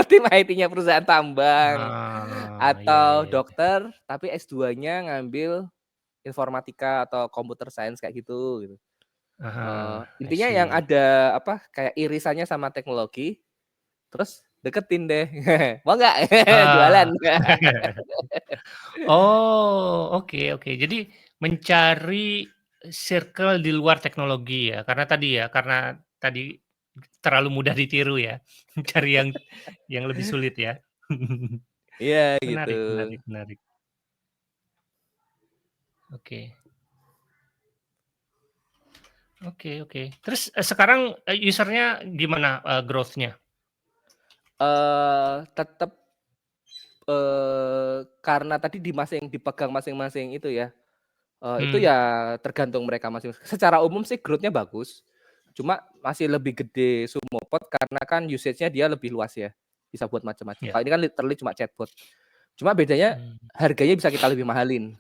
[SPEAKER 1] tim IT-nya perusahaan tambang,
[SPEAKER 2] Ah, ya,
[SPEAKER 1] atau
[SPEAKER 2] ya, ya.
[SPEAKER 1] dokter tapi S2-nya ngambil informatika atau computer science kayak gitu, gitu.
[SPEAKER 2] Aha, I
[SPEAKER 1] Intinya yang
[SPEAKER 2] see.
[SPEAKER 1] ada apa, kayak irisannya sama teknologi, terus deketin deh, mau nggak jualan?
[SPEAKER 2] Ah. Oh, oke, oke. Jadi mencari circle di luar teknologi ya, karena tadi terlalu mudah ditiru ya, cari yang lebih sulit ya.
[SPEAKER 1] Iya gitu.
[SPEAKER 2] Menarik, menarik, menarik. Oke. Oke, oke. Terus, sekarang, user-nya gimana, growth-nya?
[SPEAKER 1] Tetep, karena tadi dipegang masing-masing itu ya, Itu
[SPEAKER 2] Hmm.
[SPEAKER 1] ya tergantung mereka masing-masing. Secara umum sih growth-nya bagus, cuma masih lebih gede Sumopod karena kan usage-nya dia lebih luas ya, bisa buat macam-macam.
[SPEAKER 2] Ya.
[SPEAKER 1] Kalau ini kan literally cuma chatbot. Cuma bedanya
[SPEAKER 2] Hmm.
[SPEAKER 1] harganya bisa kita lebih mahalin,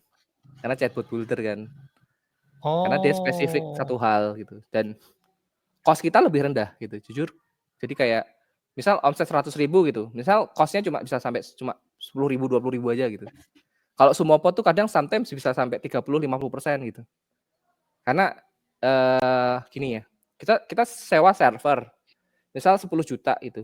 [SPEAKER 1] karena chatbot builder kan. Karena dia spesifik satu
[SPEAKER 2] Oh.
[SPEAKER 1] hal gitu, dan cost kita lebih rendah gitu, jujur. Jadi kayak misal omset 100.000 gitu, misal cost-nya cuma bisa sampai cuma 10.000, 20.000 aja gitu. Kalau Sumopod tuh kadang sometimes bisa sampai 30-50% gitu. Karena gini ya, kita sewa server, misal 10 juta itu.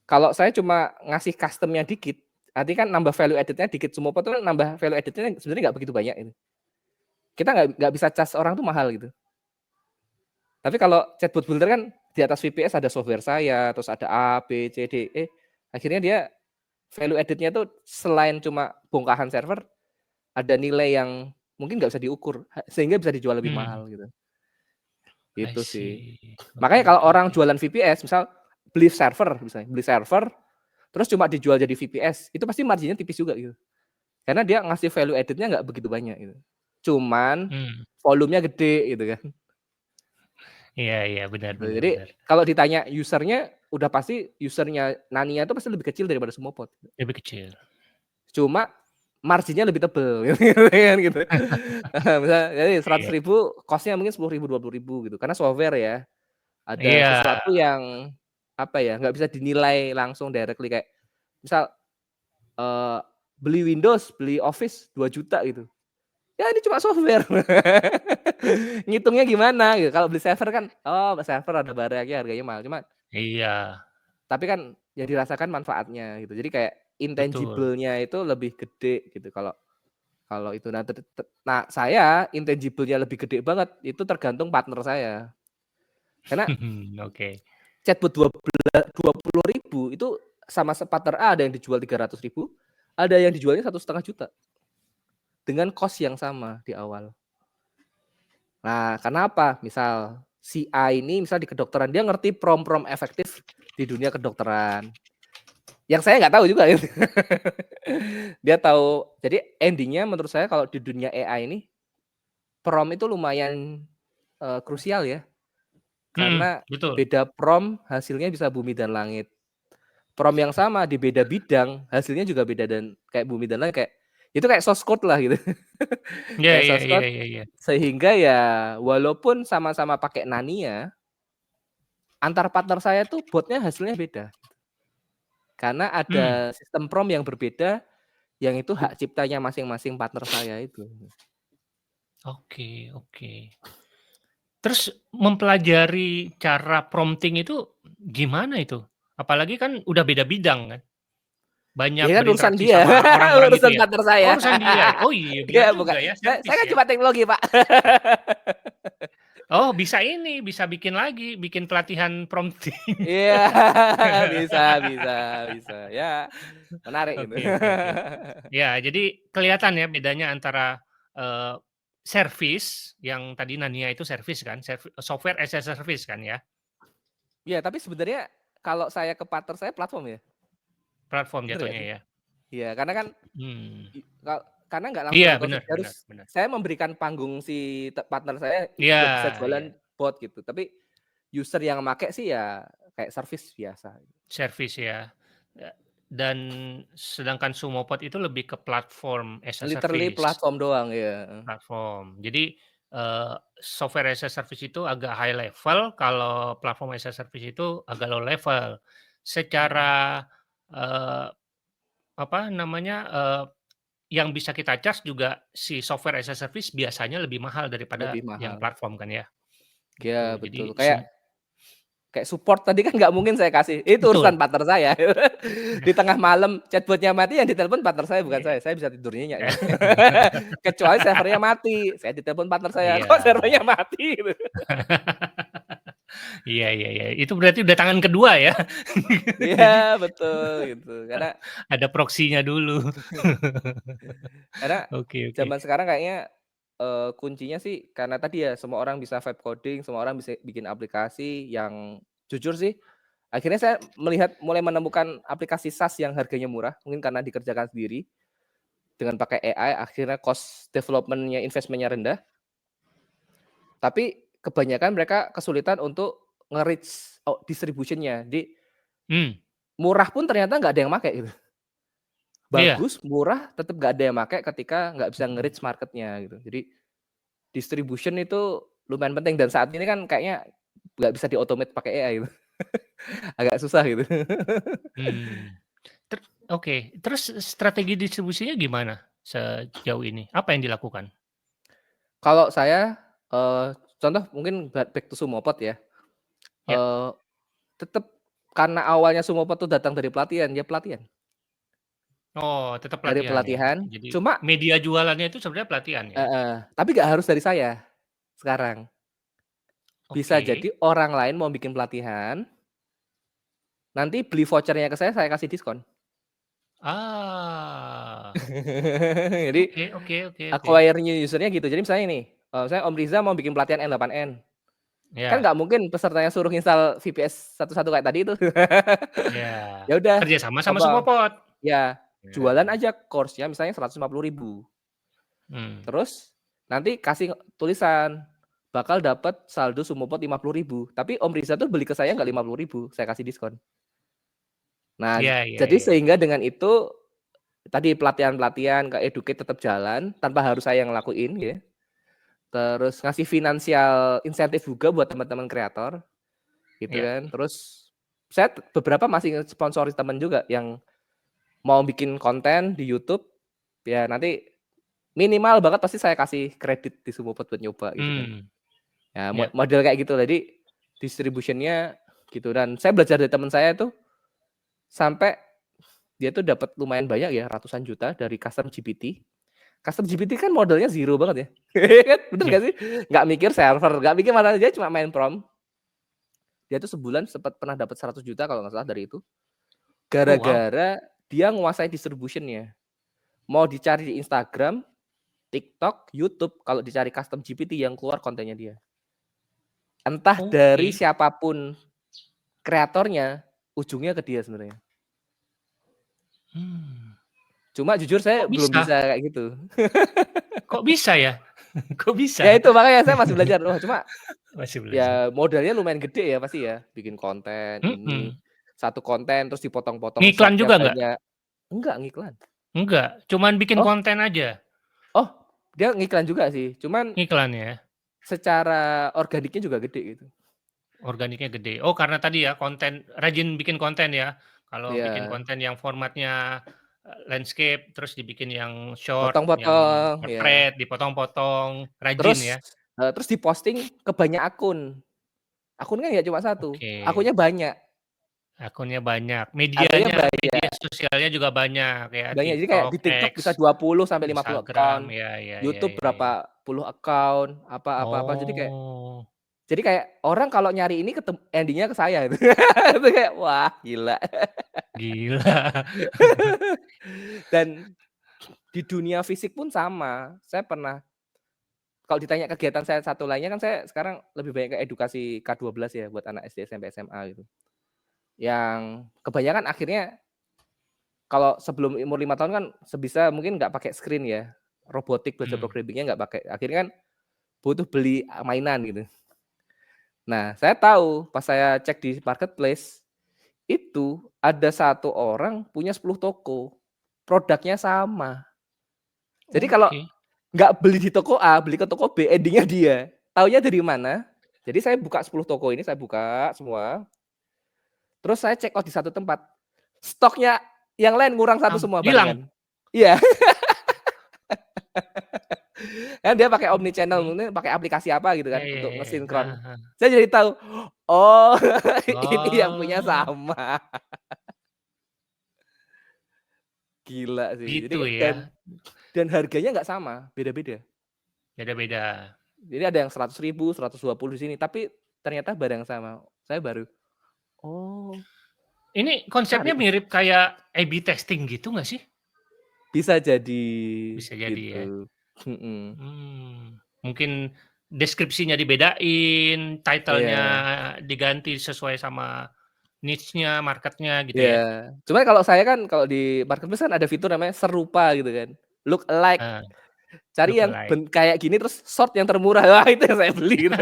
[SPEAKER 1] Kalau saya cuma ngasih custom-nya dikit, nanti kan nambah value added-nya dikit. Sumopod tuh kan nambah value added-nya sebenarnya nggak begitu banyak ini. Kita nggak bisa charge orang tuh mahal gitu. Tapi kalau chatbot builder kan di atas VPS ada software saya, terus ada A, B, C, D, E. Akhirnya dia value added-nya tuh selain cuma bongkahan server, ada nilai yang mungkin nggak bisa diukur, sehingga bisa dijual lebih
[SPEAKER 2] Hmm.
[SPEAKER 1] mahal gitu.
[SPEAKER 2] I
[SPEAKER 1] Itu sih.
[SPEAKER 2] see.
[SPEAKER 1] Makanya
[SPEAKER 2] Oke,
[SPEAKER 1] kalau
[SPEAKER 2] oke,
[SPEAKER 1] orang
[SPEAKER 2] oke.
[SPEAKER 1] jualan VPS, misal beli server misalnya, beli server, terus cuma dijual jadi VPS, itu pasti marginnya tipis juga gitu. Karena dia ngasih value added-nya nggak begitu banyak gitu. Cuman
[SPEAKER 2] Hmm.
[SPEAKER 1] volumenya gede gitu kan.
[SPEAKER 2] Iya, iya, benar,
[SPEAKER 1] Gitu.
[SPEAKER 2] benar,
[SPEAKER 1] Jadi
[SPEAKER 2] benar.
[SPEAKER 1] kalau ditanya usernya, udah pasti usernya Nania itu pasti lebih kecil daripada Sumopod.
[SPEAKER 2] Lebih kecil.
[SPEAKER 1] Cuma marginnya lebih tebel gitu. Misal jadi 100
[SPEAKER 2] Iya.
[SPEAKER 1] ribu, cost-nya mungkin 10.000, 20.000 gitu. Karena software ya, ada
[SPEAKER 2] Iya.
[SPEAKER 1] sesuatu yang apa ya, nggak bisa dinilai langsung directly kayak misal beli Windows, beli Office 2 juta gitu. Ya ini cuma software. Ngitungnya gimana gitu. Kalau beli server kan, oh server ada barangnya harganya mahal. Cuma
[SPEAKER 2] Iya,
[SPEAKER 1] tapi kan yang dirasakan manfaatnya gitu. Jadi kayak
[SPEAKER 2] betul.
[SPEAKER 1] intangible-nya itu lebih gede gitu kalau kalau itu. Nah, saya intangible-nya lebih gede banget itu tergantung partner saya. Karena
[SPEAKER 2] Oke.
[SPEAKER 1] chatbot 20.000 itu sama partner A ada yang dijual 300.000, ada yang dijualnya 1,5 juta dengan cost yang sama di awal. Nah, kenapa? Misal si A ini misal di kedokteran dia ngerti prom efektif di dunia kedokteran. Yang saya nggak tahu juga gitu. Dia tahu. Jadi endingnya menurut saya kalau di dunia AI ini prom itu lumayan krusial ya. Karena
[SPEAKER 2] Betul.
[SPEAKER 1] beda prom hasilnya bisa bumi dan langit. Prom yang sama di beda bidang hasilnya juga beda dan kayak bumi dan langit, kayak itu kayak source code lah gitu.
[SPEAKER 2] Iya,
[SPEAKER 1] Kayak
[SPEAKER 2] iya,
[SPEAKER 1] source
[SPEAKER 2] iya,
[SPEAKER 1] code
[SPEAKER 2] iya, iya.
[SPEAKER 1] sehingga ya walaupun sama-sama pakai Nania, antar partner saya tuh botnya hasilnya beda. Karena
[SPEAKER 2] Hmm.
[SPEAKER 1] ada sistem prom yang berbeda yang itu hak ciptanya masing-masing partner saya itu.
[SPEAKER 2] Oke, oke. Terus mempelajari cara prompting itu gimana itu? Apalagi kan udah beda bidang kan, banyak
[SPEAKER 1] Ya kan urusan
[SPEAKER 2] berinteraksi
[SPEAKER 1] dia,
[SPEAKER 2] sama orang-orang itu
[SPEAKER 1] urusan
[SPEAKER 2] ya?
[SPEAKER 1] partner
[SPEAKER 2] Oh,
[SPEAKER 1] saya.
[SPEAKER 2] urusan dia ya? Oh iya, benar
[SPEAKER 1] Iya bukan,
[SPEAKER 2] juga ya,
[SPEAKER 1] saya
[SPEAKER 2] servis
[SPEAKER 1] kan
[SPEAKER 2] ya?
[SPEAKER 1] cuma teknologi Pak.
[SPEAKER 2] Oh, bisa ini, bisa bikin lagi, bikin pelatihan prompting.
[SPEAKER 1] Iya, bisa bisa bisa, ya menarik gitu.
[SPEAKER 2] Oke, oke, oke. Ya, jadi kelihatan ya bedanya antara, eee, service yang tadi Nania itu service kan, software as a service kan ya,
[SPEAKER 1] Iya, tapi sebenarnya kalau saya ke partner saya platform ya,
[SPEAKER 2] platform
[SPEAKER 1] bener nggak
[SPEAKER 2] jatuhnya
[SPEAKER 1] sih?
[SPEAKER 2] ya?
[SPEAKER 1] Iya, karena kan
[SPEAKER 2] Hmm.
[SPEAKER 1] karena nggak langsung
[SPEAKER 2] Iya,
[SPEAKER 1] ke
[SPEAKER 2] benar,
[SPEAKER 1] coffee,
[SPEAKER 2] benar,
[SPEAKER 1] harus
[SPEAKER 2] benar.
[SPEAKER 1] saya memberikan panggung si partner saya
[SPEAKER 2] Iya,
[SPEAKER 1] buat bisa
[SPEAKER 2] iya,
[SPEAKER 1] jualan bot gitu. Tapi user yang make sih ya kayak service biasa.
[SPEAKER 2] service ya. Ya, dan sedangkan Sumopod itu lebih ke platform as a
[SPEAKER 1] Literally
[SPEAKER 2] service,
[SPEAKER 1] platform doang ya.
[SPEAKER 2] platform. Jadi, software as a service itu agak high level, kalau platform as a service itu agak low level. Secara, eee, apa namanya, yang bisa kita charge juga si software as a service biasanya lebih mahal daripada
[SPEAKER 1] Lebih
[SPEAKER 2] yang
[SPEAKER 1] mahal.
[SPEAKER 2] platform kan ya,
[SPEAKER 1] Ya
[SPEAKER 2] gitu.
[SPEAKER 1] betul.
[SPEAKER 2] Jadi
[SPEAKER 1] Kayak support tadi kan nggak mungkin saya kasih. Itu
[SPEAKER 2] betul.
[SPEAKER 1] urusan partner saya. Di tengah malam chatbotnya mati yang ditelepon partner saya bukan
[SPEAKER 2] Iya.
[SPEAKER 1] saya. Saya bisa tidur nyenyak gitu. Kecuali servernya mati, saya ditelepon partner saya,
[SPEAKER 2] Iya.
[SPEAKER 1] "Kok servernya mati?" Gitu.
[SPEAKER 2] Iya, iya, iya. Itu berarti udah tangan kedua ya.
[SPEAKER 1] Iya
[SPEAKER 2] Jadi
[SPEAKER 1] betul gitu.
[SPEAKER 2] ada proksinya dulu.
[SPEAKER 1] Karena
[SPEAKER 2] Oke, oke.
[SPEAKER 1] zaman sekarang kayaknya kuncinya sih karena tadi ya semua orang bisa vibe coding, semua orang bisa bikin aplikasi yang jujur sih akhirnya saya mulai menemukan aplikasi SaaS yang harganya murah, mungkin karena dikerjakan sendiri. dengan pakai AI akhirnya cost development-nya, investment-nya rendah. Tapi kebanyakan mereka kesulitan untuk nge-reach distribution-nya. Jadi
[SPEAKER 2] Hmm,
[SPEAKER 1] murah pun ternyata nggak ada yang make gitu.
[SPEAKER 2] iya.
[SPEAKER 1] Bagus, murah, tetap nggak ada yang make ketika nggak bisa nge-reach market-nya gitu. Jadi distribution itu lumayan penting dan saat ini kan kayaknya nggak bisa di-automate pakai AI gitu. Agak susah gitu.
[SPEAKER 2] Hmm. Oke, terus strategi distribusinya gimana sejauh ini? Apa yang dilakukan?
[SPEAKER 1] Kalau saya, contoh mungkin back to Sumopod ya,
[SPEAKER 2] Ya.
[SPEAKER 1] eee, tetep karena awalnya Sumopod tuh datang dari pelatihan, ya pelatihan.
[SPEAKER 2] Oh, tetap
[SPEAKER 1] Dari
[SPEAKER 2] pelatihan ya?
[SPEAKER 1] pelatihan,
[SPEAKER 2] Jadi
[SPEAKER 1] cuma
[SPEAKER 2] media jualannya itu sebenarnya pelatihan ya?
[SPEAKER 1] tapi nggak harus dari saya, sekarang. Bisa
[SPEAKER 2] Oke.
[SPEAKER 1] jadi orang lain mau bikin pelatihan, nanti beli voucher-nya ke saya kasih diskon.
[SPEAKER 2] Ah,
[SPEAKER 1] Jadi
[SPEAKER 2] oke oke oke oke.
[SPEAKER 1] acquire new user-nya gitu. Jadi misalnya nih, misalnya Om Riza mau bikin pelatihan N8N, kan
[SPEAKER 2] Ya
[SPEAKER 1] nggak mungkin pesertanya suruh install VPS satu-satu kayak tadi itu.
[SPEAKER 2] ya.
[SPEAKER 1] Ya udah,
[SPEAKER 2] Kerja sama sama
[SPEAKER 1] apa
[SPEAKER 2] Sumopod.
[SPEAKER 1] ya, jualan
[SPEAKER 2] Ya.
[SPEAKER 1] aja course-nya misalnya 150.000.
[SPEAKER 2] Hmm.
[SPEAKER 1] Terus nanti kasih tulisan, bakal dapat saldo Sumopod 50.000. Tapi Om Riza tuh beli ke saya nggak 50.000, saya kasih diskon. Nah,
[SPEAKER 2] Iya iya
[SPEAKER 1] jadi
[SPEAKER 2] iya.
[SPEAKER 1] sehingga dengan itu tadi pelatihan-pelatihan ke educate tetap jalan tanpa harus saya yang ngelakuin ya. Terus ngasih finansial insentif juga buat teman-teman kreator gitu
[SPEAKER 2] Iya.
[SPEAKER 1] kan. Terus saya beberapa masih sponsori teman juga yang mau bikin konten di YouTube, ya nanti minimal banget pasti saya kasih kredit di Sumopod buat nyoba gitu kan.
[SPEAKER 2] Hmm.
[SPEAKER 1] Ya
[SPEAKER 2] Ya.
[SPEAKER 1] model kayak gitu. Jadi distribution-nya gitu dan saya belajar dari teman saya tuh sampai dia tuh dapat lumayan banyak ya, ratusan juta dari custom GPT. Custom GPT kan modelnya zero banget ya. Iya kan, bener
[SPEAKER 2] Ya.
[SPEAKER 1] nggak sih? Nggak mikir server, nggak mikir mana, dia cuma main prompt. Dia tuh sebulan sempat pernah dapat 100 juta kalau nggak salah dari itu.
[SPEAKER 2] Oh wow.
[SPEAKER 1] Gara-gara dia nguasai distribution-nya. Mau dicari di Instagram, TikTok, YouTube, kalau dicari custom GPT yang keluar kontennya dia. Entah dari
[SPEAKER 2] Oke.
[SPEAKER 1] siapapun kreatornya, ujungnya ke dia sebenarnya.
[SPEAKER 2] Hmm.
[SPEAKER 1] Cuma jujur saya
[SPEAKER 2] Kok
[SPEAKER 1] belum
[SPEAKER 2] bisa?
[SPEAKER 1] bisa kayak gitu.
[SPEAKER 2] Kok bisa ya? Kok bisa?
[SPEAKER 1] Ya itu makanya saya masih belajar. Wah, cuma
[SPEAKER 2] Masih belajar.
[SPEAKER 1] ya modalnya lumayan gede ya pasti ya. Bikin konten ini,
[SPEAKER 2] Mhm.
[SPEAKER 1] satu konten terus dipotong-potong
[SPEAKER 2] Ngiklan
[SPEAKER 1] short-nya
[SPEAKER 2] juga nggak?
[SPEAKER 1] banyak. Enggak ngiklan.
[SPEAKER 2] Enggak, cuman bikin
[SPEAKER 1] Oh
[SPEAKER 2] konten aja,
[SPEAKER 1] oh, dia ngiklan juga sih. Cuman
[SPEAKER 2] ngiklan ya?
[SPEAKER 1] secara organiknya juga gede gitu.
[SPEAKER 2] Organiknya gede. Oh, karena tadi ya konten rajin bikin konten ya? Kalau bikin
[SPEAKER 1] Iya,
[SPEAKER 2] konten yang formatnya, landscape, terus dibikin yang short, yang
[SPEAKER 1] potong-potong, ya.
[SPEAKER 2] portrait, dipotong-potong, rajin ya?
[SPEAKER 1] Terus diposting ke banyak akun. Akun kan nggak cuma satu,
[SPEAKER 2] Oke,
[SPEAKER 1] akunnya banyak.
[SPEAKER 2] akunnya banyak,
[SPEAKER 1] Akunnya
[SPEAKER 2] media
[SPEAKER 1] banyak.
[SPEAKER 2] sosialnya juga banyak ya,
[SPEAKER 1] Banyak, jadi kayak
[SPEAKER 2] TikTok,
[SPEAKER 1] di TikTok bisa
[SPEAKER 2] X,
[SPEAKER 1] 20 sampai 50
[SPEAKER 2] Instagram,
[SPEAKER 1] account,
[SPEAKER 2] ya ya ya
[SPEAKER 1] YouTube
[SPEAKER 2] ya ya.
[SPEAKER 1] berapa puluh account, apa,
[SPEAKER 2] Oh,
[SPEAKER 1] jadi kayak orang kalau nyari ini ending-nya ke saya itu. Itu kayak, wah gila.
[SPEAKER 2] gila.
[SPEAKER 1] Dan di dunia fisik pun sama, saya pernah kalau ditanya kegiatan saya satu lainnya kan saya sekarang lebih banyak ke edukasi K12 ya buat anak SD, SMP, SMA gitu. Yang kebanyakan akhirnya kalau sebelum umur 5 tahun kan sebisa mungkin nggak pakai screen ya, robotik belajar
[SPEAKER 2] Mmm,
[SPEAKER 1] programming-nya nggak pakai, akhirnya kan butuh beli mainan gitu. Nah, saya tahu pas saya cek di marketplace, itu ada satu orang punya 10 toko, produknya sama. Jadi kalau
[SPEAKER 2] oke.
[SPEAKER 1] nggak beli di toko A, beli ke toko B, ending-nya dia. Taunya dari mana? Jadi saya buka 10 toko ini, saya buka semua, terus saya check out di satu tempat, stoknya yang lain ngurang satu semua
[SPEAKER 2] Hilang?
[SPEAKER 1] barengan. Iya. Kan dia pakai omnichannel,
[SPEAKER 2] Oke.
[SPEAKER 1] mungkin pakai aplikasi apa gitu
[SPEAKER 2] Ya
[SPEAKER 1] kan
[SPEAKER 2] ya
[SPEAKER 1] untuk
[SPEAKER 2] ya ya,
[SPEAKER 1] ngesinkron.
[SPEAKER 2] heeh heeh.
[SPEAKER 1] Saya jadi tahu, oh ini yang punya
[SPEAKER 2] Oh,
[SPEAKER 1] sama. Gila sih. Jadi
[SPEAKER 2] gitu
[SPEAKER 1] dan
[SPEAKER 2] ya,
[SPEAKER 1] harganya nggak sama, beda-beda.
[SPEAKER 2] beda-beda.
[SPEAKER 1] Jadi ada yang 100.000, 120 di sini, tapi ternyata barang sama. Saya baru, oh
[SPEAKER 2] Ini konsepnya
[SPEAKER 1] menarik.
[SPEAKER 2] mirip kayak A/B testing gitu nggak sih?
[SPEAKER 1] Bisa jadi
[SPEAKER 2] Bisa jadi ya?
[SPEAKER 1] gitu. Mhm.
[SPEAKER 2] Mungkin deskripsinya dibedain, title-nya
[SPEAKER 1] Iya,
[SPEAKER 2] diganti sesuai sama niche-nya, market-nya gitu
[SPEAKER 1] iya.
[SPEAKER 2] ya?
[SPEAKER 1] Cuman kalau saya kan kalau di marketplace kan ada fitur namanya serupa gitu kan. look alike.
[SPEAKER 2] Heeh,
[SPEAKER 1] Cari yang
[SPEAKER 2] lookalike.
[SPEAKER 1] kayak gini terus short yang termurah. Wah, itu yang saya beli gitu.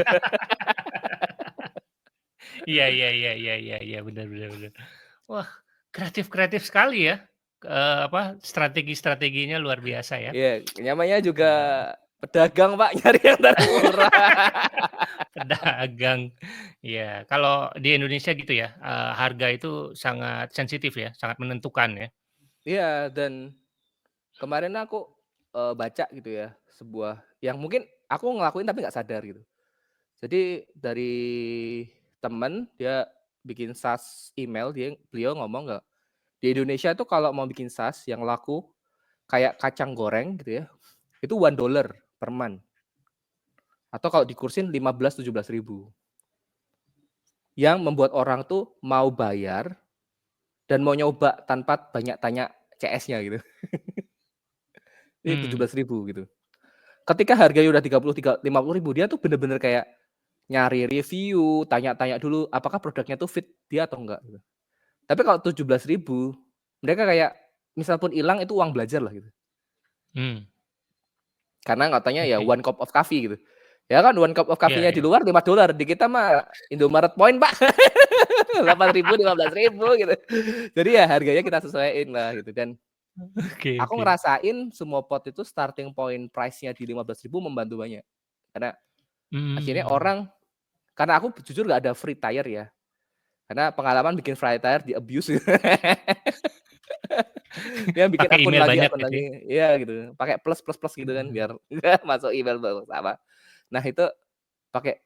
[SPEAKER 2] Iya iya iya iya iya iya, benar benar benar. Wah, kreatif sekali ya, apa, strategi-strateginya luar biasa ya.
[SPEAKER 1] Iya, namanya juga
[SPEAKER 2] Eee,
[SPEAKER 1] pedagang, Pak, nyari yang termurah.
[SPEAKER 2] Pedagang. Iya, kalau di Indonesia gitu ya, harga itu sangat sensitif ya, sangat menentukan ya.
[SPEAKER 1] Iya, dan kemarin aku, baca gitu ya, sebuah yang mungkin aku ngelakuin tapi nggak sadar gitu. Jadi dari temen, dia bikin SaaS email, beliau ngomong nggak, di Indonesia tuh kalau mau bikin SaaS yang laku kayak kacang goreng gitu ya, itu $1 per month atau kalau dikursin 15.000-17.000. Yang membuat orang tuh mau bayar dan mau nyoba tanpa banyak tanya CS-nya gitu. Ini
[SPEAKER 2] Mmm,
[SPEAKER 1] 17.000 gitu. Ketika harganya udah 50.000 dia tuh bener-bener kayak nyari review, tanya-tanya dulu apakah produknya tuh fit dia atau enggak gitu. Tapi kalau 17.000 mereka kayak misal pun hilang itu uang belajar lah gitu.
[SPEAKER 2] mmm,
[SPEAKER 1] Karena katanya ya
[SPEAKER 2] oke.
[SPEAKER 1] one cup of coffee gitu. Ya kan one cup of
[SPEAKER 2] Iya
[SPEAKER 1] coffee-nya di
[SPEAKER 2] iya.
[SPEAKER 1] luar $5, di kita mah Indomaret point, Pak. 8.000, 15.000 gitu. Jadi ya harganya kita sesuaiin lah gitu dan
[SPEAKER 2] Oke
[SPEAKER 1] aku
[SPEAKER 2] oke.
[SPEAKER 1] ngerasain semua pot itu starting point price-nya di 15.000 membantu banyak. Karena akhirnya
[SPEAKER 2] Mmm,
[SPEAKER 1] orang karena aku jujur nggak ada free tire ya. Karena pengalaman bikin free tire di-abuse gitu. Dia bikin
[SPEAKER 2] pakai email banyak
[SPEAKER 1] akun
[SPEAKER 2] gitu ya?
[SPEAKER 1] lagi, iya gitu, pakai plus plus plus gitu kan
[SPEAKER 2] Mhm.
[SPEAKER 1] biar masuk email sama. Nah itu pakai,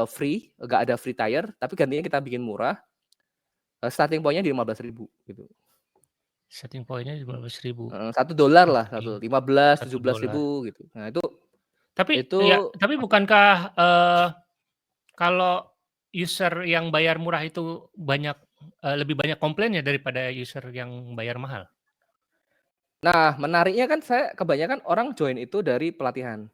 [SPEAKER 1] free, nggak ada free tire, tapi gantinya kita bikin murah, starting point-nya di 15.000 gitu.
[SPEAKER 2] Setting point-nya Rp15.000.
[SPEAKER 1] Heeh, $1 lah,
[SPEAKER 2] Oke,
[SPEAKER 1] satu 15,
[SPEAKER 2] $1.
[SPEAKER 1] 17.000 gitu. Nah
[SPEAKER 2] Tapi
[SPEAKER 1] itu
[SPEAKER 2] ya, tapi bukankah, kalau user yang bayar murah itu banyak, lebih banyak komplainnya daripada user yang bayar mahal?
[SPEAKER 1] nah menariknya kan saya kebanyakan orang join itu dari pelatihan.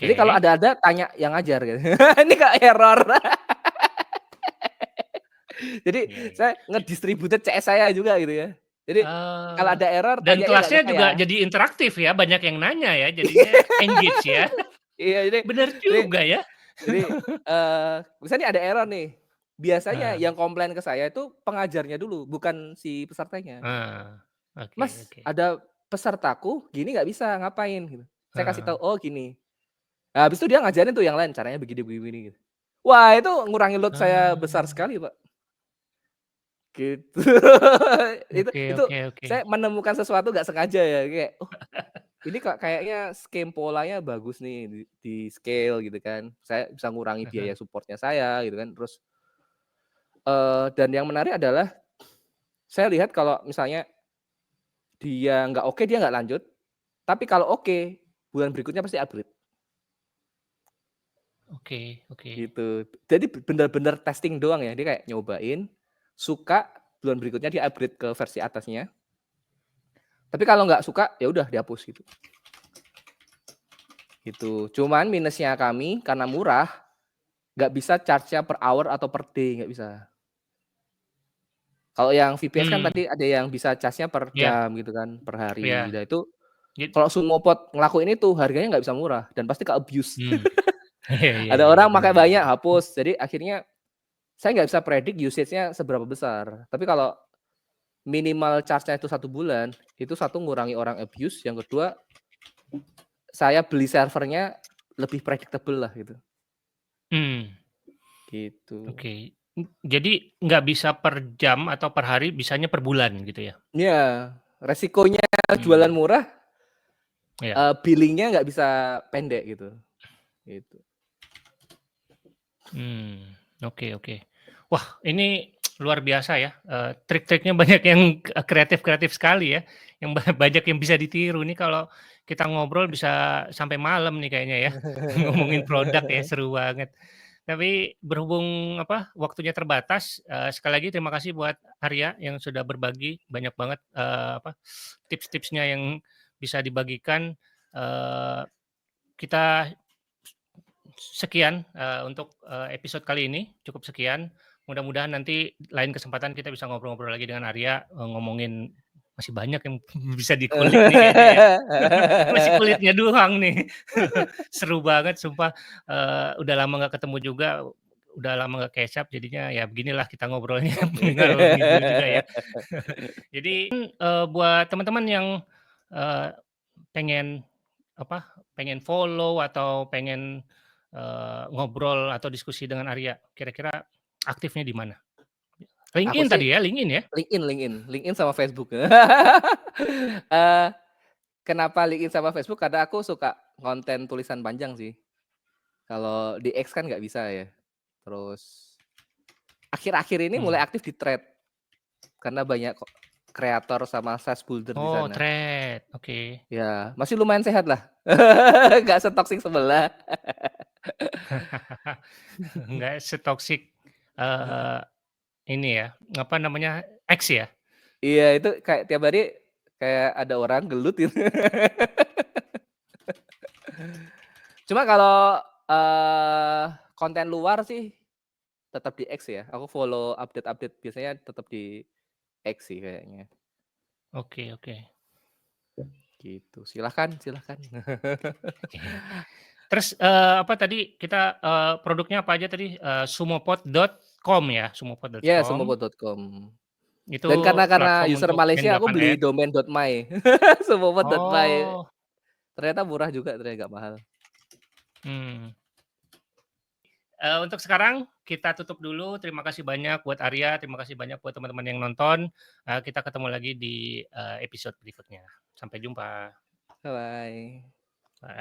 [SPEAKER 1] Jadi kalau
[SPEAKER 2] Oke.
[SPEAKER 1] ada tanya yang ngajar gitu. Ini kok error. Jadi
[SPEAKER 2] Iya iya.
[SPEAKER 1] saya ngedistributed CS saya juga gitu ya. Jadi kalau
[SPEAKER 2] Eee,
[SPEAKER 1] ada error
[SPEAKER 2] dan
[SPEAKER 1] tanyanya nggak ke
[SPEAKER 2] kelasnya juga
[SPEAKER 1] saya.
[SPEAKER 2] jadi interaktif ya, banyak yang nanya ya, jadinya engage ya.
[SPEAKER 1] Iya
[SPEAKER 2] Bener
[SPEAKER 1] jadi
[SPEAKER 2] juga ya.
[SPEAKER 1] jadi, misalnya ada error nih, biasanya
[SPEAKER 2] Heeh.
[SPEAKER 1] yang komplain ke saya itu pengajarnya dulu, bukan si pesertanya.
[SPEAKER 2] Ah, oke
[SPEAKER 1] "Mas,
[SPEAKER 2] oke.
[SPEAKER 1] ada pesertaku gini nggak bisa, ngapain?" Gitu. Saya kasih tahu,
[SPEAKER 2] Heeh.
[SPEAKER 1] "Oh gini." Nah, habis itu dia ngajarin tuh yang lain, caranya begini begini begini gitu. Wah, itu ngurangi load saya besar
[SPEAKER 2] Ah,
[SPEAKER 1] sekali, Pak, gitu.
[SPEAKER 2] oke
[SPEAKER 1] Itu
[SPEAKER 2] oke oke.
[SPEAKER 1] saya menemukan sesuatu nggak sengaja ya, kayak, "Oh, ini kayaknya scheme polanya bagus nih di-scale," gitu kan. Saya bisa ngurangi
[SPEAKER 2] Heeh.
[SPEAKER 1] biaya support-nya saya gitu kan. Terus, dan yang menarik adalah saya lihat kalau misalnya dia nggak oke, dia nggak lanjut, tapi kalau oke, bulan berikutnya pasti upgrade,
[SPEAKER 2] Oke oke.
[SPEAKER 1] gitu. Jadi bener-bener testing doang ya, dia kayak nyobain, suka, bulan berikutnya dia upgrade ke versi atasnya, tapi kalau nggak suka, ya udah dihapus gitu, gitu. Cuman minusnya kami karena murah, nggak bisa charge-nya per hour atau per day, nggak bisa. Kalau yang VPS kan
[SPEAKER 2] Mmm,
[SPEAKER 1] tadi ada yang bisa charge-nya per
[SPEAKER 2] iya
[SPEAKER 1] jam gitu kan, per hari.
[SPEAKER 2] iya.
[SPEAKER 1] Nah itu
[SPEAKER 2] Jad
[SPEAKER 1] kalau semua pot ngelakuin itu harganya nggak bisa murah dan pasti ke-abuse.
[SPEAKER 2] mmm, iya iya
[SPEAKER 1] Ada
[SPEAKER 2] iya,
[SPEAKER 1] orang
[SPEAKER 2] bener
[SPEAKER 1] pakai
[SPEAKER 2] bener
[SPEAKER 1] banyak,
[SPEAKER 2] bener.
[SPEAKER 1] hapus. Jadi akhirnya saya nggak bisa predik usage-nya seberapa besar. Tapi kalau minimal charge-nya itu 1 bulan, itu satu ngurangi orang abuse, yang kedua saya beli servernya lebih predictable lah gitu,
[SPEAKER 2] Mmm,
[SPEAKER 1] gitu.
[SPEAKER 2] oke. Jadi nggak bisa per jam atau per hari, bisanya per bulan gitu ya?
[SPEAKER 1] Iya, resikonya jualan
[SPEAKER 2] Mmm,
[SPEAKER 1] murah,
[SPEAKER 2] iya.
[SPEAKER 1] billing-nya nggak bisa pendek gitu, gitu.
[SPEAKER 2] Mmm, oke oke. Wah, ini luar biasa ya, trik-triknya banyak yang kreatif-kreatif sekali ya, yang banyak yang bisa ditiru. Nih kalau kita ngobrol bisa sampai malam nih kayaknya ya, ngomongin produk ya, seru banget. Tapi berhubung apa, waktunya terbatas, sekali lagi terima kasih buat Arya yang sudah berbagi banyak banget, apa, tips-tipsnya yang bisa dibagikan. Eee, kita sekian, untuk, episode kali ini, cukup sekian. Mudah-mudahan nanti lain kesempatan kita bisa ngobrol-ngobrol lagi dengan Arya, ngomongin masih banyak yang bisa dikulik nih kayaknya ya. Masih kulitnya doang nih. Seru banget sumpah, udah lama nggak ketemu juga, udah lama nggak catch up jadinya ya beginilah kita ngobrolnya ngalor ngidul juga ya. Jadi, buat teman-teman yang, eee, pengen apa, pengen follow atau pengen, ngobrol atau diskusi dengan Arya, kira-kira aktifnya di mana?
[SPEAKER 1] Aku
[SPEAKER 2] LinkedIn
[SPEAKER 1] sih
[SPEAKER 2] tadi ya, LinkedIn ya?
[SPEAKER 1] LinkedIn sama Facebook. Eee, kenapa LinkedIn sama Facebook, karena aku suka konten tulisan panjang sih. Kalau di X kan nggak bisa ya. Terus akhir-akhir ini mulai
[SPEAKER 2] Mmm.
[SPEAKER 1] aktif di Threads, karena banyak kreator sama SaaS builder di
[SPEAKER 2] Oh,
[SPEAKER 1] sana.
[SPEAKER 2] Threads, oke.
[SPEAKER 1] Ya, masih lumayan sehat lah. Nggak setoksik sebelah.
[SPEAKER 2] Nggak setoksik, ini ya, apa namanya, X ya?
[SPEAKER 1] Iya, itu kayak tiap hari kayak ada orang gelut gitu. Cuma kalau, konten luar sih tetap di X ya. Aku follow update-update biasanya tetap di X sih kayaknya,
[SPEAKER 2] Oke oke.
[SPEAKER 1] gitu. Silahkan silahkan.
[SPEAKER 2] Oke. Terus, apa tadi kita, produknya apa aja tadi? Sumopod.com ya?
[SPEAKER 1] Ya,
[SPEAKER 2] Sumopod.com,
[SPEAKER 1] sumopod.com.
[SPEAKER 2] itu
[SPEAKER 1] Dan karena
[SPEAKER 2] platform
[SPEAKER 1] user
[SPEAKER 2] untuk
[SPEAKER 1] Malaysia aku
[SPEAKER 2] main
[SPEAKER 1] beli
[SPEAKER 2] 8 ad.
[SPEAKER 1] domain.my. Sumopod.my.
[SPEAKER 2] Oh,
[SPEAKER 1] Ternyata murah juga, ternyata nggak mahal.
[SPEAKER 2] mmm. Untuk sekarang kita tutup dulu, terima kasih banyak buat Arya, terima kasih banyak buat teman-teman yang nonton, kita ketemu lagi di, episode berikutnya. Sampai jumpa.
[SPEAKER 1] Bye-bye.
[SPEAKER 2] Bye.